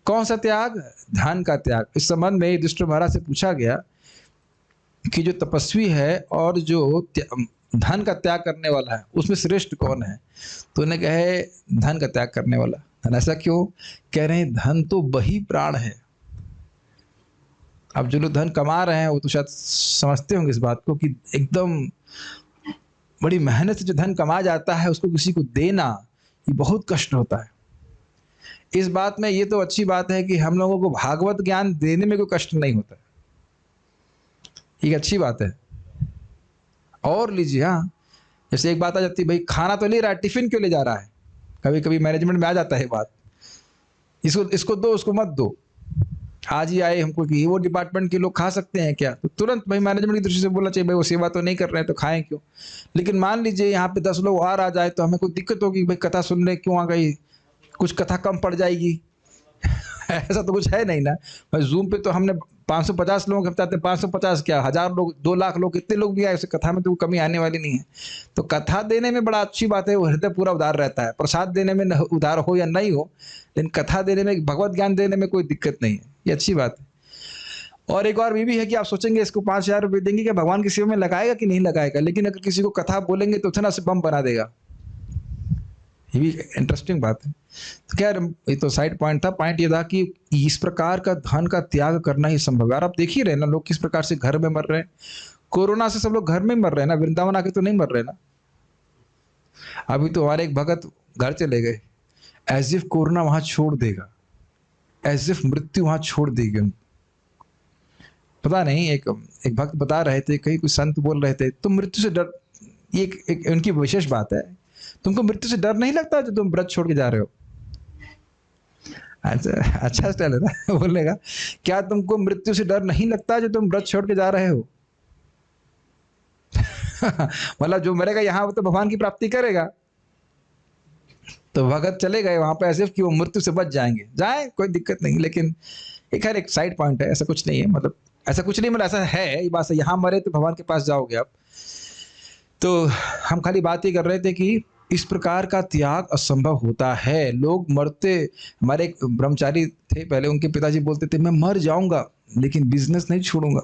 कौन सा त्याग? धन का त्याग। इस संबंध में युधिष्ठिर महाराज से पूछा गया कि जो तपस्वी है और जो धन का त्याग करने वाला है उसमें श्रेष्ठ कौन है? तो उन्हें कहे धन का त्याग करने वाला। धन ऐसा क्यों? कह रहे हैं धन तो वही प्राण है। अब जो लोग धन कमा रहे हैं वो तो शायद समझते होंगे इस बात को कि एकदम बड़ी मेहनत से जो धन कमा जाता है उसको किसी को देना ये बहुत कष्ट होता है। इस बात में ये तो अच्छी बात है कि हम लोगों को भागवत ज्ञान देने में कोई कष्ट नहीं होता है, एक अच्छी बात है। और लीजिए, हाँ, जैसे एक बात आ जाती है, भाई खाना तो ले रहा है, टिफिन क्यों ले जा रहा है? कभी कभी मैनेजमेंट में आ जाता है बात, इसको इसको दो उसको मत दो। आज ही आए हमको कि वो डिपार्टमेंट के लोग खा सकते हैं क्या, तो तुरंत भाई मैनेजमेंट की दृष्टि से बोलना चाहिए भाई वो सेवा तो नहीं कर रहे हैं तो खाएं क्यों। लेकिन मान लीजिए यहाँ पे 10 लोग और आ जाए तो हमें कोई दिक्कत होगी, भाई कथा सुनने क्यों आ गई, कुछ कथा कम पड़ जाएगी। ऐसा तो कुछ है नहीं ना। भाई जूम पे तो हमने 550 लोगों के बताते, 550 क्या 1000 लोग 2 लाख लोग कितने लोग भी आए उस कथा में तो कमी आने वाली नहीं है। तो कथा देने में बड़ा अच्छी बात है, वो हृदय पूरा उदार रहता है। प्रसाद देने में उदार हो या नहीं हो, लेकिन कथा देने में भगवत ज्ञान देने में कोई दिक्कत नहीं है, ये अच्छी बात है। और एक और भी है कि आप सोचेंगे इसको 5000 रुपये देंगे क्या भगवान की सेवा में लगाएगा कि नहीं लगाएगा, लेकिन अगर किसी को कथा बोलेंगे तो उतना से बम बना देगा। ये भी इंटरेस्टिंग बात है। तो क्या ये तो साइड पॉइंट था। पॉइंट ये था कि इस प्रकार का धन का त्याग करना ही संभव है। और आप देख ही रहे ना लोग किस प्रकार से घर में मर रहे हैं। कोरोना से सब लोग घर में मर रहे हैं ना, वृंदावन आके तो नहीं मर रहे ना। अभी तो हमारे एक भगत घर चले गए, एज इफ कोरोना वहां छोड़ देगा, एज इफ मृत्यु वहां छोड़ देगी। पता नहीं, एक भक्त बता रहे थे, कहीं कुछ संत बोल रहे थे, तुम मृत्यु से डर, ये एक उनकी विशेष बात है, तुमको मृत्यु से डर नहीं लगता जो तुम व्रत छोड़ के जा रहे हो। अच्छा स्टाइल है ना बोलने का, क्या तुमको मृत्यु से डर नहीं लगता जो तुम व्रत छोड़ के जा रहे हो। मतलब जो मरेगा यहाँ वो तो भगवान की प्राप्ति करेगा। तो भगत चले गए वहां पे ऐसे कि वो मृत्यु से बच जाएंगे, जाए कोई दिक्कत नहीं। लेकिन एक साइड पॉइंट है, ऐसा कुछ नहीं है, मतलब ऐसा कुछ नहीं, मतलब ऐसा है ये बात है, यहाँ मरे तो भगवान के पास जाओगे आप। तो हम खाली बात ये कर रहे थे कि इस प्रकार का त्याग असंभव होता है। लोग मरते, हमारे एक ब्रह्मचारी थे पहले, उनके पिताजी बोलते थे मैं मर जाऊंगा लेकिन बिजनेस नहीं छोड़ूंगा।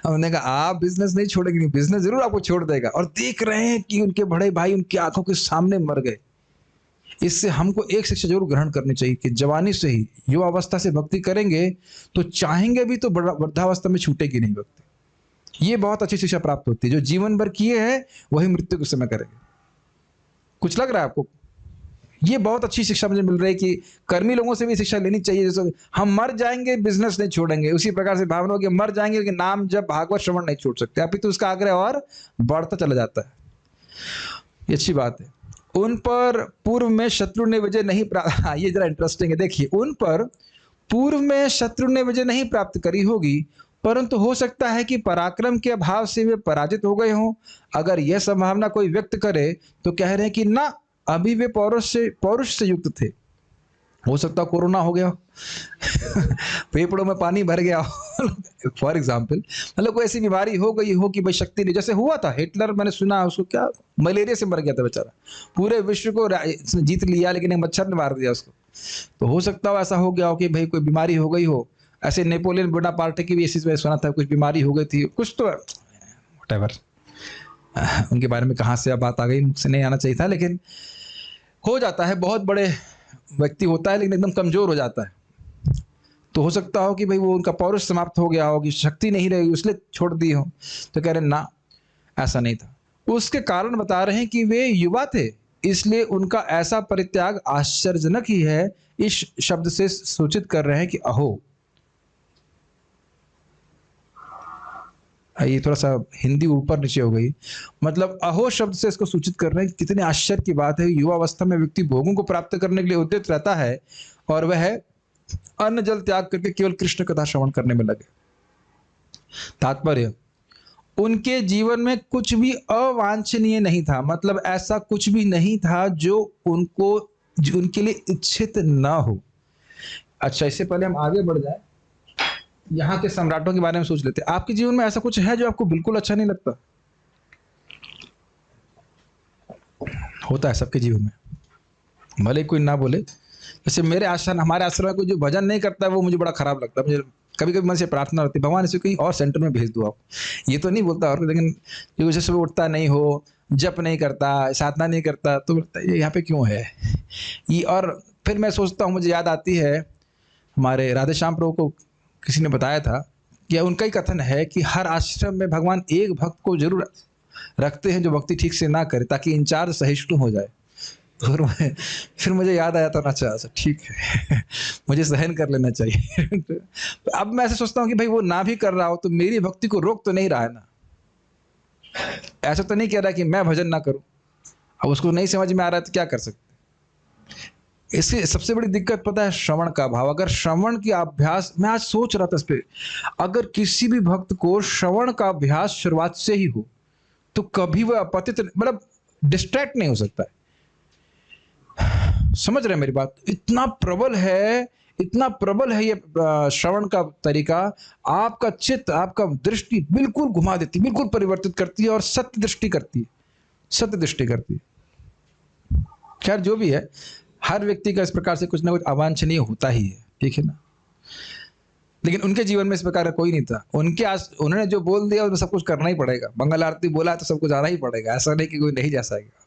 हमने कहा आप बिजनेस नहीं छोड़ेंगे, नहीं बिजनेस जरूर आपको छोड़ देगा। और देख रहे हैं कि उनके बड़े भाई उनकी आंखों के सामने मर गए। इससे हमको एक शिक्षा जरूर ग्रहण करनी चाहिए कि जवानी से ही, युवा अवस्था से भक्ति करेंगे तो चाहेंगे भी तो वृद्धावस्था में छूटेगी नहीं भक्ति। ये बहुत अच्छी शिक्षा प्राप्त होती है। जो जीवन भर किए हैं वही मृत्यु के समय करेंगे। कुछ लग रहा है आपको? ये बहुत अच्छी शिक्षा मुझे मिल रही है कि कर्मी लोगों से भी शिक्षा लेनी चाहिए। जैसे हम मर जाएंगे बिजनेस नहीं छोड़ेंगे, उसी प्रकार से भावना होगी मर जाएंगे लेकिन नाम जब भागवत श्रवण नहीं छोड़ सकते। अभी तो उसका आग्रह और बढ़ता चला जाता है। ये अच्छी बात है। उन पर पूर्व में शत्रु ने विजय नहीं प्राप्त, ये जरा इंटरेस्टिंग है। देखिए, उन पर पूर्व में शत्रु ने विजय नहीं प्राप्त करी होगी, परंतु हो सकता है कि पराक्रम के अभाव से वे पराजित हो गए हों। अगर यह संभावना कोई व्यक्त करे तो कह रहे हैं कि ना, अभी वे पौरुष से युक्त थे। हो सकता है कोरोना हो गया फेफड़ों में पानी भर गया फॉर एग्जाम्पल, मतलब कोई ऐसी बीमारी हो गई हो कि भाई शक्ति नहीं, जैसे हुआ था हिटलर, मैंने सुना उसको क्या मलेरिया से मर गया था बेचारा, पूरे विश्व को जीत लिया लेकिन एक मच्छर ने मार दिया उसको। तो हो सकता हो ऐसा हो गया हो कि भाई कोई बीमारी हो गई हो। ऐसे नेपोलियन बोनापार्टे की भी इसी में सुना था, कुछ बीमारी हो गई थी, कुछ तो व्हाटएवर, उनके बारे में कहाँ से अब बात आ गई, मुझसे नहीं आना चाहिए था, लेकिन हो जाता है। बहुत बड़े व्यक्ति होता है लेकिन एकदम कमजोर हो जाता है। तो हो सकता हो कि भाई वो उनका पौरुष समाप्त हो गया होगी, शक्ति नहीं रहेगी इसलिए छोड़ दी हो। तो कह रहे ना, ऐसा नहीं था। उसके कारण बता रहे हैं कि वे युवा थे, इसलिए उनका ऐसा परित्याग आश्चर्यजनक ही है। इस शब्द से सूचित कर रहे हैं कि अहो, ये थोड़ा सा हिंदी ऊपर नीचे हो गई, मतलब अहो शब्द से इसको सूचित कर रहे हैं कि कितने आश्चर्य की बात है। युवा अवस्था में व्यक्ति भोगों को प्राप्त करने के लिए उद्यत रहता है और वह अन्न जल त्याग करके केवल कृष्ण कथा श्रवण करने में लगे। तात्पर्य, उनके जीवन में कुछ भी अवांछनीय नहीं था, मतलब ऐसा कुछ भी नहीं था जो उनके लिए इच्छित ना हो। अच्छा, इससे पहले हम आगे बढ़ जाए, यहाँ के सम्राटों के बारे में सोच लेते हैं। आपके जीवन में ऐसा कुछ है जो आपको बिल्कुल अच्छा नहीं लगता? होता है सबके जीवन में, भले कोई ना बोले। जैसे हमारे आश्रम में कोई जो भजन नहीं करता है वो मुझे बड़ा खराब लगता है। मुझे कभी कभी मन से प्रार्थना होती है, भगवान इसे कहीं और सेंटर में भेज दो आप। ये तो नहीं बोलता और, लेकिन जो जैसे सुबह उठता नहीं हो, जप नहीं करता, साधना नहीं करता, तो ये यहाँ पे क्यों है ये। और फिर मैं सोचता हूँ, मुझे याद आती है हमारे राधे श्याम प्रभु को किसी ने बताया था कि उनका ही कथन है कि हर आश्रम में भगवान एक भक्त को जरूर रखते हैं जो भक्ति ठीक से ना करे, ताकि इंचार्ज सहिष्णु हो जाए। तो फिर मुझे याद आया था, अच्छा ठीक है मुझे सहन कर लेना चाहिए। तो अब मैं ऐसे सोचता हूँ कि भाई वो ना भी कर रहा हो तो मेरी भक्ति को रोक तो नहीं रहा है ना। ऐसा तो नहीं कह रहा कि मैं भजन ना करूं। अब उसको नहीं समझ में आ रहा है तो क्या कर सकते। इसकी सबसे बड़ी दिक्कत पता है श्रवण का भाव। अगर श्रवण की अभ्यास, मैं आज सोच रहा था इस पे, अगर किसी भी भक्त को श्रवण का अभ्यास शुरुआत से ही हो तो कभी वह अपतित मतलब डिस्ट्रैक्ट नहीं हो सकता है। समझ रहे हैं मेरी बात? इतना प्रबल है, इतना प्रबल है ये श्रवण का तरीका। आपका चित्त, आपका दृष्टि बिल्कुल घुमा देती, बिल्कुल परिवर्तित करती है और सत्य दृष्टि करती है, सत्य दृष्टि करती है। खैर जो भी है, हर व्यक्ति का इस प्रकार से कुछ ना कुछ अवांछनीय होता ही है, ठीक है ना। लेकिन उनके जीवन में इस प्रकार का कोई नहीं था। उन्होंने जो बोल दिया उसमें सब कुछ करना ही पड़ेगा। मंगल आरती बोला तो सबको जाना ही पड़ेगा, ऐसा नहीं कि कोई नहीं जा सकेगा।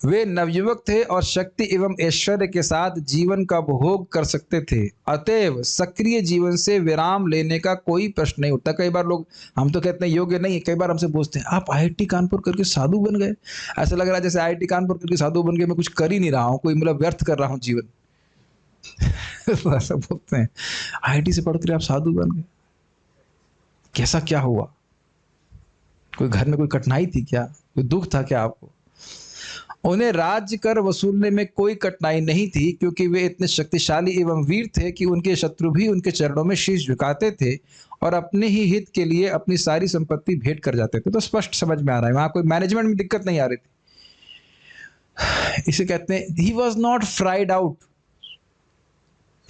वे नवयुवक थे और शक्ति एवं ऐश्वर्य के साथ जीवन का भोग कर सकते थे, अतएव सक्रिय जीवन से विराम लेने का कोई प्रश्न नहीं उठता। कई बार लोग, हम तो कहते हैं योग्य नहीं है, कई बार हमसे पूछते हैं आप IIT कानपुर करके साधु बन गए। ऐसा लग रहा है जैसे IIT कानपुर करके साधु बन गए मैं कुछ कर ही नहीं रहा हूँ, कोई मतलब व्यर्थ कर रहा हूँ जीवन। ऐसा बोलते हैं, IIT से पढ़कर आप साधु बन गए, कैसा क्या हुआ? कोई घर में कोई कठिनाई थी क्या? कोई दुख था क्या आपको? उन्हें राज्य कर वसूलने में कोई कठिनाई नहीं थी, क्योंकि वे इतने शक्तिशाली एवं वीर थे कि उनके शत्रु भी उनके चरणों में शीश झुकाते थे और अपने ही हित के लिए अपनी सारी संपत्ति भेंट कर जाते थे। तो स्पष्ट समझ में आ रहा है, वहां कोई मैनेजमेंट में दिक्कत नहीं आ रही थी। इसे कहते हैं he was not fried out.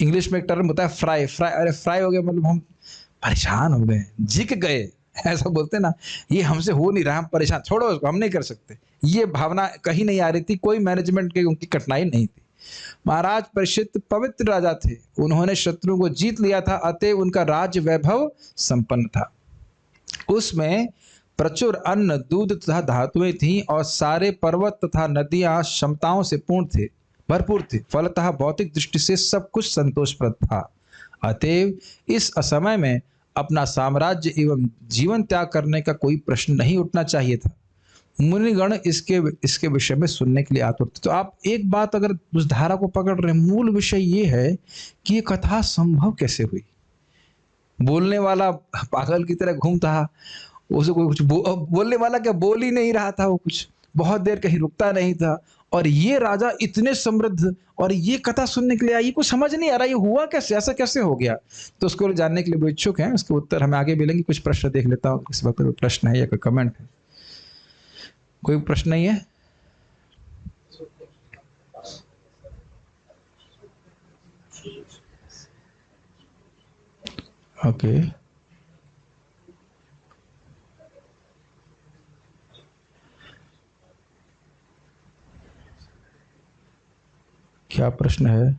English में एक टर्म होता है फ्राई। अरे फ्राई हो गया मतलब हम परेशान हो गए, जिक गए, ऐसा बोलते हैं ना। ये हमसे हो नहीं रहा, हम परेशान, छोड़ो उसको, हम नहीं कर सकते। ये भावना कहीं नहीं आ रही थी, कोई मैनेजमेंट की उनकी कठिनाई नहीं थी। महाराज परीक्षित पवित्र राजा थे, उन्होंने शत्रु को जीत लिया था, अतः उनका राज्य वैभव संपन्न था। उसमें प्रचुर अन्न, दूध तथा धातुएं थीं और सारे पर्वत तथा नदियां क्षमताओं से भरपूर थे। फलतः भौतिक दृष्टि से सब कुछ संतोषप्रद था। अतएव इस असमय में अपना साम्राज्य एवं जीवन त्याग करने का कोई प्रश्न नहीं उठना चाहिए था। मुनिगण इसके विषय में सुनने के लिए आतुर थे। तो आप एक बात अगर उस धारा को पकड़ रहे हैं, मूल विषय ये है कि ये कथा संभव कैसे हुई। बोलने वाला पागल की तरह घूमता, उसे कोई कुछ बोलने वाला क्या बोल ही नहीं रहा था, वो कुछ बहुत देर कहीं रुकता नहीं था, और ये राजा इतने समृद्ध और ये कथा सुनने के लिए आई। कुछ समझ नहीं आ रहा ये हुआ कैसे, ऐसा कैसे हो गया। तो उसको जानने के लिए वो इच्छुक हैं, उसके उत्तर हमें आगे मिलेंगे। कुछ प्रश्न देख लेता हूँ, किसी वक्त कोई प्रश्न है या कोई कमेंट है? कोई प्रश्न नहीं है? ओके, क्या प्रश्न है?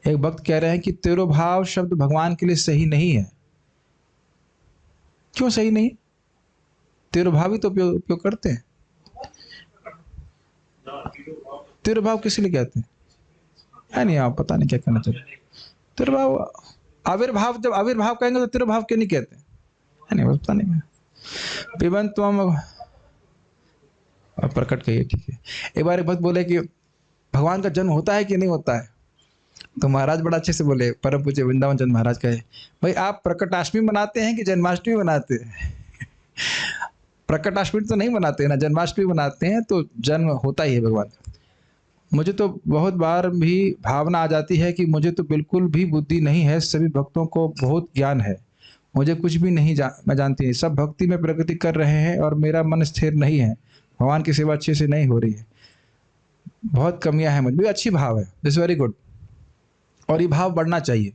एक भक्त कह रहे हैं कि तिरुभाव शब्द भगवान के लिए सही नहीं है। क्यों सही नहीं? तिरुभाव ही तो उपयोग करते हैं। तिरुभाव किस लिए कहते हैं? है नहीं, आप पता नहीं क्या कहना चाहते। तिरुभाव आविर्भाव, जब आविर्भाव कहेंगे तो तिरुभाव क्यों नहीं कहते? है नहीं, पता नहीं। पिबंतम प्रकट कहिए, ठीक है। एक बार एक भक्त बोले कि भगवान का जन्म होता है कि नहीं होता है? तो महाराज बड़ा अच्छे से बोले, परम पूज्य वृंदावन चंद महाराज कहे, भाई आप प्रकटाष्टमी मनाते हैं कि जन्माष्टमी मनाते हैं? प्रकटाष्टमी तो नहीं मनाते हैं ना, जन्माष्टमी मनाते हैं, तो जन्म होता ही है भगवान का। मुझे तो बहुत बार भी भावना आ जाती है कि मुझे तो बिल्कुल भी बुद्धि नहीं है, सभी भक्तों को बहुत ज्ञान है, मुझे कुछ भी नहीं मैं जानती नहीं। सब भक्ति में प्रगति कर रहे हैं और मेरा मन स्थिर नहीं है, भगवान की सेवा अच्छे से नहीं हो रही है, बहुत कमियां हैं मुझ में। अच्छी भाव है, दिस वेरी गुड, और ये भाव बढ़ना चाहिए।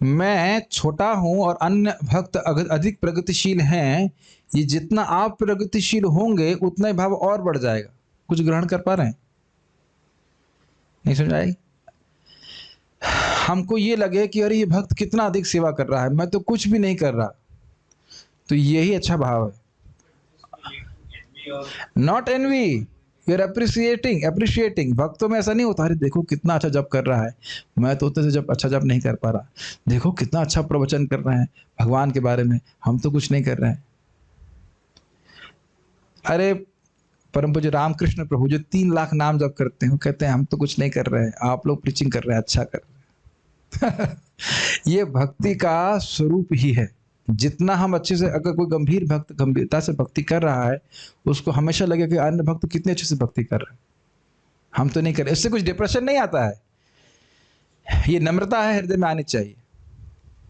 मैं छोटा हूं और अन्य भक्त अधिक प्रगतिशील हैं, ये जितना आप प्रगतिशील होंगे उतना ही भाव और बढ़ जाएगा। कुछ ग्रहण कर पा रहे हैं? नहीं समझ आई? हमको ये लगे कि अरे ये भक्त कितना अधिक सेवा कर रहा है, मैं तो कुछ भी नहीं कर रहा, तो यही अच्छा भाव है। Not envy, you are appreciating. भक्तों में ऐसा नहीं होता, अरे देखो कितना अच्छा जप कर रहा है, मैं तो उतने से जब अच्छा जप नहीं कर पा रहा, देखो कितना अच्छा प्रवचन कर रहे हैं भगवान के बारे में, हम तो कुछ नहीं कर रहे हैं। अरे परम पूज्य रामकृष्ण प्रभु जो 3 लाख नाम जप करते हैं, वो कहते हैं हम तो कुछ नहीं कर रहे हैं, आप लोग प्रीचिंग कर रहे हैं, अच्छा कर रहे हैं। ये भक्ति का स्वरूप ही है। जितना हम अच्छे से, अगर कोई गंभीर भक्त गंभीरता से भक्ति कर रहा है, उसको हमेशा लगे कि अन्य भक्त कितने अच्छे से भक्ति कर रहे हैं, हम तो नहीं करें, इससे कुछ डिप्रेशन नहीं आता है। ये नम्रता है, हृदय में आनी चाहिए,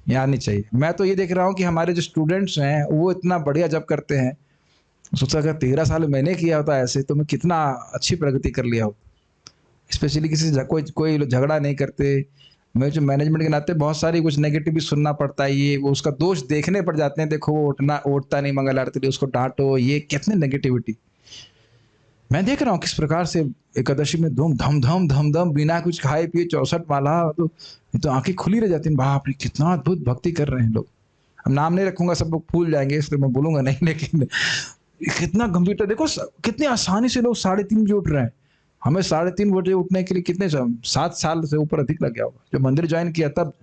ये आनी चाहिए। मैं तो ये देख रहा हूँ कि हमारे जो स्टूडेंट्स हैं वो इतना बढ़िया जब करते हैं, सोचा अगर 13 साल मैंने किया होता ऐसे तो मैं कितना अच्छी प्रगति कर लिया हो। स्पेशली किसी से कोई लोग झगड़ा नहीं करते। मैं जो मैनेजमेंट के नाते बहुत सारी कुछ नेगेटिव भी सुनना पड़ता है, ये वो उसका दोष देखने पड़ जाते हैं, देखो वो उठता नहीं मंगल आरती, उसको डांटो, ये कितने नेगेटिविटी। मैं देख रहा हूँ किस प्रकार से एकादशी में धूम धम धम धम धम बिना कुछ खाए पिए 64 माला, तो आंखें खुली रह जाती हैं, बाप रे कितना अद्भुत भक्ति कर रहे हैं लोग। अब नाम नहीं रखूंगा, सब लोग भूल जाएंगे इसलिए मैं बोलूंगा नहीं, लेकिन कितना गंभीरता, देखो कितनी आसानी से लोग 3:30 बजे उठ रहे हैं। हमें 3:30 बजे उठने के लिए कितने 7 साल से ऊपर अधिक लग गया होगा, जब मंदिर ज्वाइन किया तब।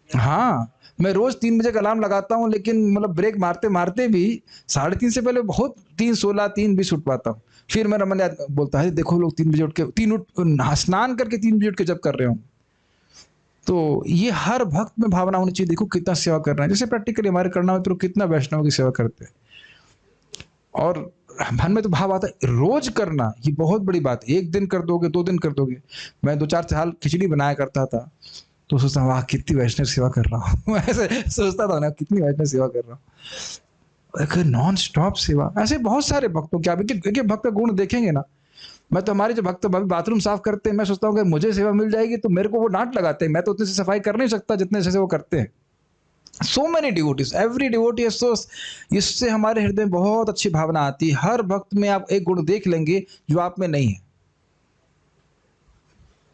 हाँ, मैं रोज 3 बजे का अलार्म लगाता हूँ, लेकिन मतलब ब्रेक मारते मारते भी 3:30 से पहले बहुत 3:16 3:20 उठ पाता हूँ। फिर मेरा मन बोलता है देखो लोग 3 बजे उठ के स्नान करके 3 बजे उठ के जब कर रहे हो। तो ये हर भक्त में भावना होनी चाहिए, देखो कितना सेवा कर रहे हैं। जैसे प्रैक्टिकली हमारे करना हो तो कितना वैष्णव की सेवा करते हैं, और मन में तो भाव आता है रोज करना, ये बहुत बड़ी बात है। 1 दिन कर दोगे, 2 दिन कर दोगे। मैं 2-4 साल खिचड़ी बनाया करता था, तो सोचता वाह कितनी वैष्णव सेवा कर रहा हूँ ऐसे सोचता था ना, कितनी वैष्णव सेवा कर रहा हूँ, नॉन स्टॉप सेवा। ऐसे बहुत सारे भक्तों क्या भक्त का गुण देखेंगे ना। मैं तो हमारे जो भक्त बाथरूम साफ करते हैं, मैं सोचता हूँ कि मुझे सेवा मिल जाएगी तो मेरे को वो डांट लगाते हैं, मैं तो उतने से सफाई कर नहीं सकता जितने से वो करते हैं। So many devotees, every devotee is so, इससे हमारे हृदय में बहुत अच्छी भावना आती है। हर भक्त में आप एक गुण देख लेंगे जो आप में नहीं है,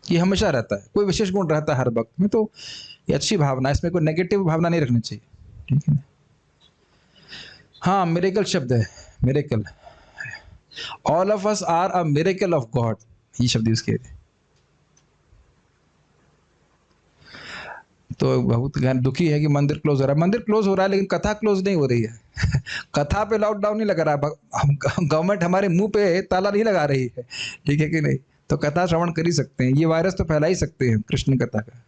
ये हमेशा रहता है, कोई विशेष गुण रहता है हर भक्त में। तो ये अच्छी भावना, इसमें कोई नेगेटिव भावना नहीं रखनी चाहिए, ठीक है ना। हाँ, मिरेकल शब्द है, miracle, all of us are a miracle of God, ये शब्द यूज किए थे। तो बहुत दुखी है कि मंदिर क्लोज हो रहा है, मंदिर क्लोज हो रहा है लेकिन कथा क्लोज नहीं हो रही है कथा पे लॉकडाउन नहीं लगा रहा है, गवर्नमेंट हमारे मुंह पे ताला नहीं लगा रही है, ठीक है कि नहीं। तो कथा श्रवण कर ही सकते हैं, ये वायरस तो फैला ही सकते हैं कृष्ण कथा का।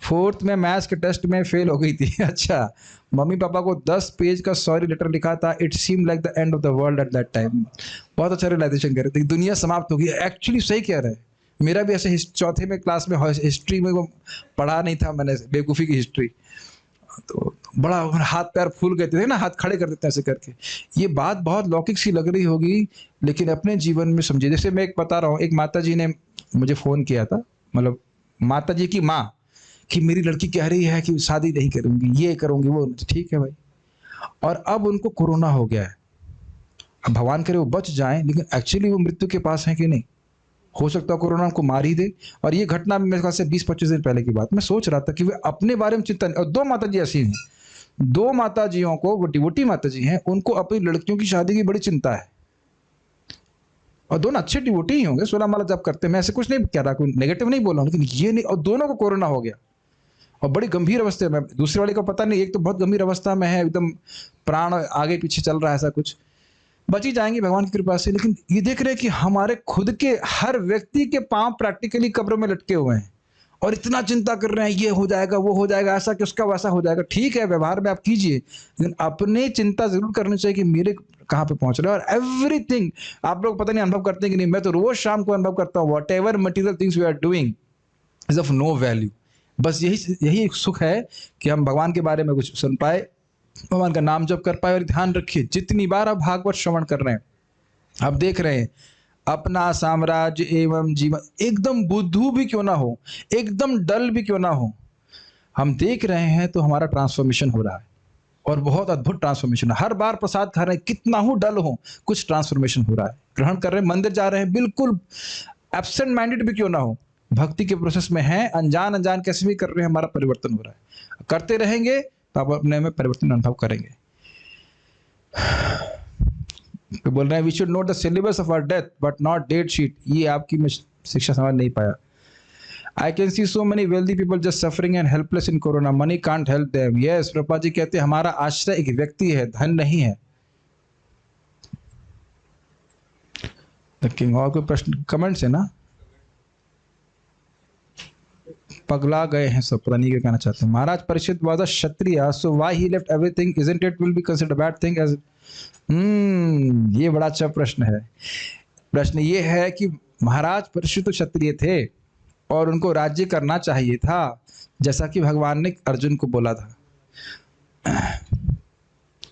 4th में मैथ्स के टेस्ट में फेल हो गई थी अच्छा, मम्मी पापा को 10 पेज का सॉरी लेटर लिखा था, it seem like the end of the world at that time. बहुत अच्छा रियलाइजेशन कर रहे थे, दुनिया समाप्त हो गई। एक्चुअली सही कह रहे हैं, मेरा भी ऐसे 4th में क्लास में हिस्ट्री में पढ़ा नहीं था मैंने, बेवकूफ़ी की हिस्ट्री, तो बड़ा हाथ पैर फूल गए थे ना, हाथ खड़े कर देते हैं ऐसे करके। ये बात बहुत लौकिक सी लग रही होगी, लेकिन अपने जीवन में समझिए। जैसे मैं एक बता रहा हूँ, एक माता जी ने मुझे फ़ोन किया था, मतलब माता जी की माँ, कि मेरी लड़की कह रही है कि शादी नहीं करूँगी, ये करूँगी वो। ठीक है भाई, और अब उनको कोरोना हो गया है। अब भगवान करे वो बच जाएं, लेकिन एक्चुअली वो मृत्यु के पास है कि नहीं, हो सकता है कोरोना उनको मार ही दे। और ये घटना मेरे ख्याल से 20-25 दिन पहले की बात। मैं सोच रहा था कि वे अपने बारे में चिंता, और 2 माता जी ऐसी हैं, 2 माता जियों को, वो डिवोटी माता जी हैं, उनको अपनी लड़कियों की शादी की बड़ी चिंता है, और दोनों अच्छे डिवोटी ही होंगे, 16 माला जब करते हैं, मैं ऐसे कुछ नहीं कह रहा, कोई नेगेटिव नहीं बोल रहा हूँ, लेकिन ये नहीं, और दोनों को कोरोना हो गया और बड़ी गंभीर अवस्था में। दूसरे वाले का पता नहीं, एक तो बहुत गंभीर अवस्था में है, एकदम प्राण आगे पीछे चल रहा है, ऐसा कुछ। बच ही जाएंगे भगवान की कृपा से। लेकिन ये देख रहे हैं कि हमारे खुद के हर व्यक्ति के पांव प्रैक्टिकली कब्रों में लटके हुए हैं, और इतना चिंता कर रहे हैं, ये हो जाएगा, वो हो जाएगा, ऐसा कि उसका वैसा हो जाएगा। ठीक है, व्यवहार में आप कीजिए, लेकिन अपने चिंता जरूर करनी चाहिए कि मेरे कहाँ पे पहुंच रहे हैं। और एवरीथिंग आप लोग पता नहीं अनुभव करते हैं कि नहीं, मैं तो रोज शाम को अनुभव करता हूँ, whatever material things we are doing is of no value. बस यही सुख है कि हम भगवान के बारे में कुछ सुन पाए, भगवान का नाम जप कर पाए। और ध्यान रखिए, जितनी बार आप भागवत श्रवण कर रहे हैं, आप देख रहे हैं अपना साम्राज्य एवं जीवन, एकदम बुद्धू भी क्यों ना हो, एकदम डल भी क्यों ना हो, हम देख रहे हैं तो हमारा ट्रांसफॉर्मेशन हो रहा है, और बहुत अद्भुत ट्रांसफॉर्मेशन है। हर बार प्रसाद खा रहे हैं, कितना हो डल हो, कुछ ट्रांसफॉर्मेशन हो रहा है। ग्रहण कर रहे हैं, मंदिर जा रहे हैं, बिल्कुल एब्सेंट माइंडेड भी क्यों ना हो, भक्ति के प्रोसेस में है, अनजान कैसे भी कर रहे हैं, हमारा परिवर्तन हो रहा है। करते रहेंगे तो आप अपने में परिवर्तन अनुभव करेंगे। तो बोल रहे हैं we should know the syllabus of our death but not date sheet. ये आपकी मैं शिक्षा समझ नहीं पाया। I can see so many wealthy people just suffering and helpless in corona, money can't help them. Yes, Prabhupada ji कहते हैं हमारा आश्रय एक व्यक्ति है, धन नहीं है। और कोई प्रश्न कमेंट्स है ना? पगला गए हैं सब, पता नहीं क्या कहना चाहते हैं। Maharaj Parikshit was a Kshatriya, so why he left everything, isn't it will be considered bad thing age. ये बड़ा अच्छा प्रश्न है। प्रश्न ये है कि महाराज परीक्षित तो क्षत्रिय थे और उनको राज्य करना चाहिए था, जैसा कि भगवान ने अर्जुन को बोला था,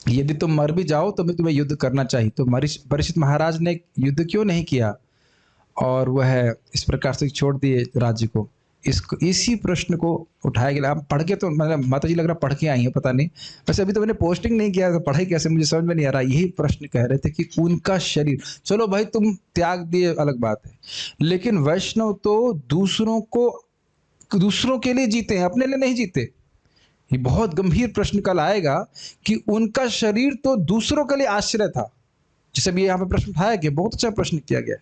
यदि तुम मर भी जाओ तो भी तुम्हें युद्ध करना चाहिए। तो परीक्षित महाराज ने युद्ध क्यों नहीं किया और वह इस प्रकार से छोड़ दिए राज्य को? इसी प्रश्न को उठाया गया। आप पढ़ के तो मतलब माता जी लग रहा पढ़ के आई है, पता नहीं, वैसे अभी तो मैंने पोस्टिंग नहीं किया तो पढ़ाई कैसे, मुझे समझ में नहीं आ रहा। यही प्रश्न कह रहे थे कि उनका शरीर, चलो भाई तुम त्याग दिए अलग बात है, लेकिन वैष्णव तो दूसरों के लिए जीते हैं, अपने लिए नहीं जीते। ये बहुत गंभीर प्रश्न कल आएगा कि उनका शरीर तो दूसरों के लिए आश्रय था। जैसे भी यहाँ पे प्रश्न उठाया गया, बहुत अच्छा प्रश्न किया गया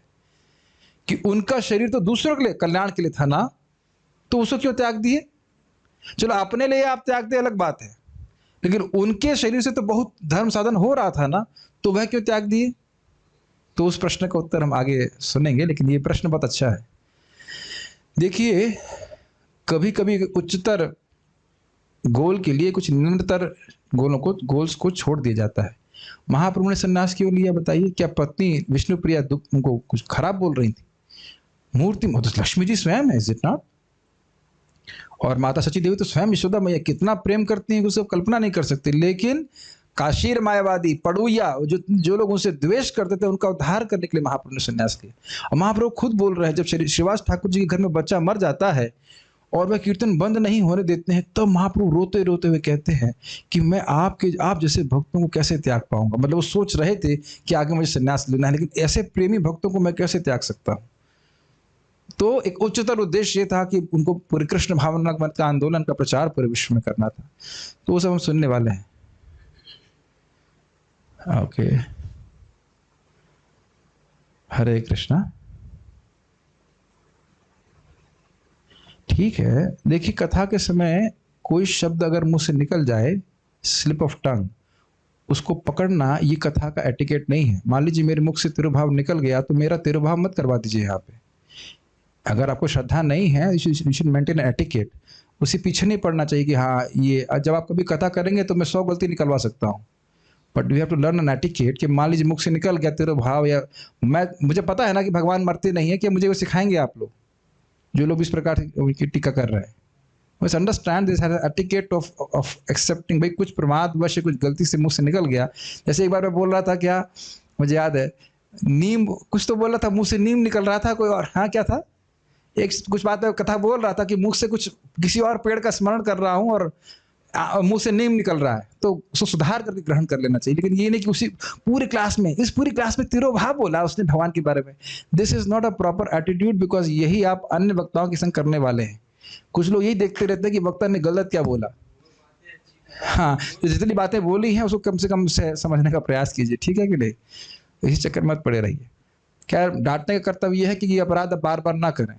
कि उनका शरीर तो दूसरों के लिए कल्याण के लिए था ना, तो उसको क्यों त्याग दिए? चलो अपने लिए आप त्याग दे अलग बात है, लेकिन उनके शरीर से तो बहुत धर्म साधन हो रहा था ना, तो वह क्यों त्याग दिए? तो उस प्रश्न का उत्तर हम आगे सुनेंगे, लेकिन ये प्रश्न बहुत अच्छा है। देखिए, कभी कभी उच्चतर गोल के लिए कुछ निम्नतर गोल्स को छोड़ दिया जाता है। महाप्रभु ने संन्यास क्यों लिया बताइए? क्या पत्नी विष्णुप्रिया उनको कुछ खराब बोल रही थी? मूर्ति लक्ष्मी जी स्वयं है, इज इट नॉट? और माता सची देवी तो स्वयं यशोदा मैया कितना प्रेम करती हैं, उसको कल्पना नहीं कर सकते। लेकिन काशीर मायावादी पड़ुया जो लोग उनसे द्वेष करते थे, उनका उद्धार करने के लिए महाप्रभु ने संन्यास लिया। और महाप्रभु खुद बोल रहे हैं, जब श्रीवास ठाकुर जी के घर में बच्चा मर जाता है और वह कीर्तन बंद नहीं होने देते हैं, तब तो महाप्रभु रोते रोते हुए कहते हैं कि मैं आप जैसे भक्तों को कैसे त्याग पाऊंगा। मतलब वो सोच रहे थे कि आगे मुझे संन्यास लेना है, लेकिन ऐसे प्रेमी भक्तों को मैं कैसे त्याग सकता हूँ। तो एक उच्चतर उद्देश्य ये था कि उनको पूरे कृष्ण भावना मत का आंदोलन का प्रचार पूरे विश्व में करना था। तो वो सब हम सुनने वाले हैं। ओके, हरे कृष्णा। ठीक है, देखिए, कथा के समय कोई शब्द अगर मुंह से निकल जाए, स्लिप ऑफ टंग, उसको पकड़ना ये कथा का एटिकेट नहीं है। मान लीजिए मेरे मुख से तिरुभाव निकल गया, तो मेरा तिरुभाव मत करवा दीजिए यहाँ पे। अगर आपको श्रद्धा नहीं है, यू शुड मेंटेन एटिकेट। उसी पीछे नहीं पड़ना चाहिए कि हाँ ये, जब आप कभी कथा करेंगे तो मैं 100 गलती निकलवा सकता हूँ, but we have to learn an etiquette कि मान लीजिए मुख से निकल गया तिरुभाव, या मुझे पता है ना कि भगवान मरते नहीं है, कि मुझे वो सिखाएंगे आप लोग जो लोग इस प्रकार की टीका कर रहे हैं। बस understand this etiquette of accepting. भाई कुछ प्रमादवश कुछ गलती से मुंह से निकल गया। जैसे एक बार मैं बोल रहा था, क्या मुझे याद है, नीम कुछ तो बोल रहा था, मुंह से नीम निकल रहा था कोई, और हाँ क्या था, कुछ बात कथा बोल रहा था कि मुंह से कुछ किसी और पेड़ का स्मरण कर रहा हूँ और मुंह से नीम निकल रहा है, तो उसको सुधार करके ग्रहण कर लेना चाहिए। लेकिन ये नहीं कि इस पूरी क्लास में तिरोभाव बोला उसने भगवान के बारे में। This is not a proper attitude, because यही आप अन्य वक्ताओं के संग करने वाले हैं। कुछ लोग यही देखते रहते हैं कि वक्ता ने गलत क्या बोला। हाँ, तो जितनी बातें बोली हैं उसको कम से कम समझने का प्रयास कीजिए, ठीक है कि नहीं? इसी चक्कर मत पड़े रहिए। क्या डांटने का कर्तव्य यह है कि ये अपराध बार बार ना करें,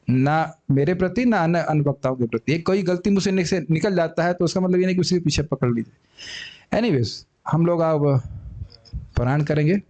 ना मेरे प्रति ना अन्य वक्ताओं के प्रति। एक कोई गलती मुझसे निकल जाता है तो उसका मतलब ये नहीं कि उसी के पीछे पकड़ लीजिए। एनीवेज, हम लोग अब पारायण करेंगे।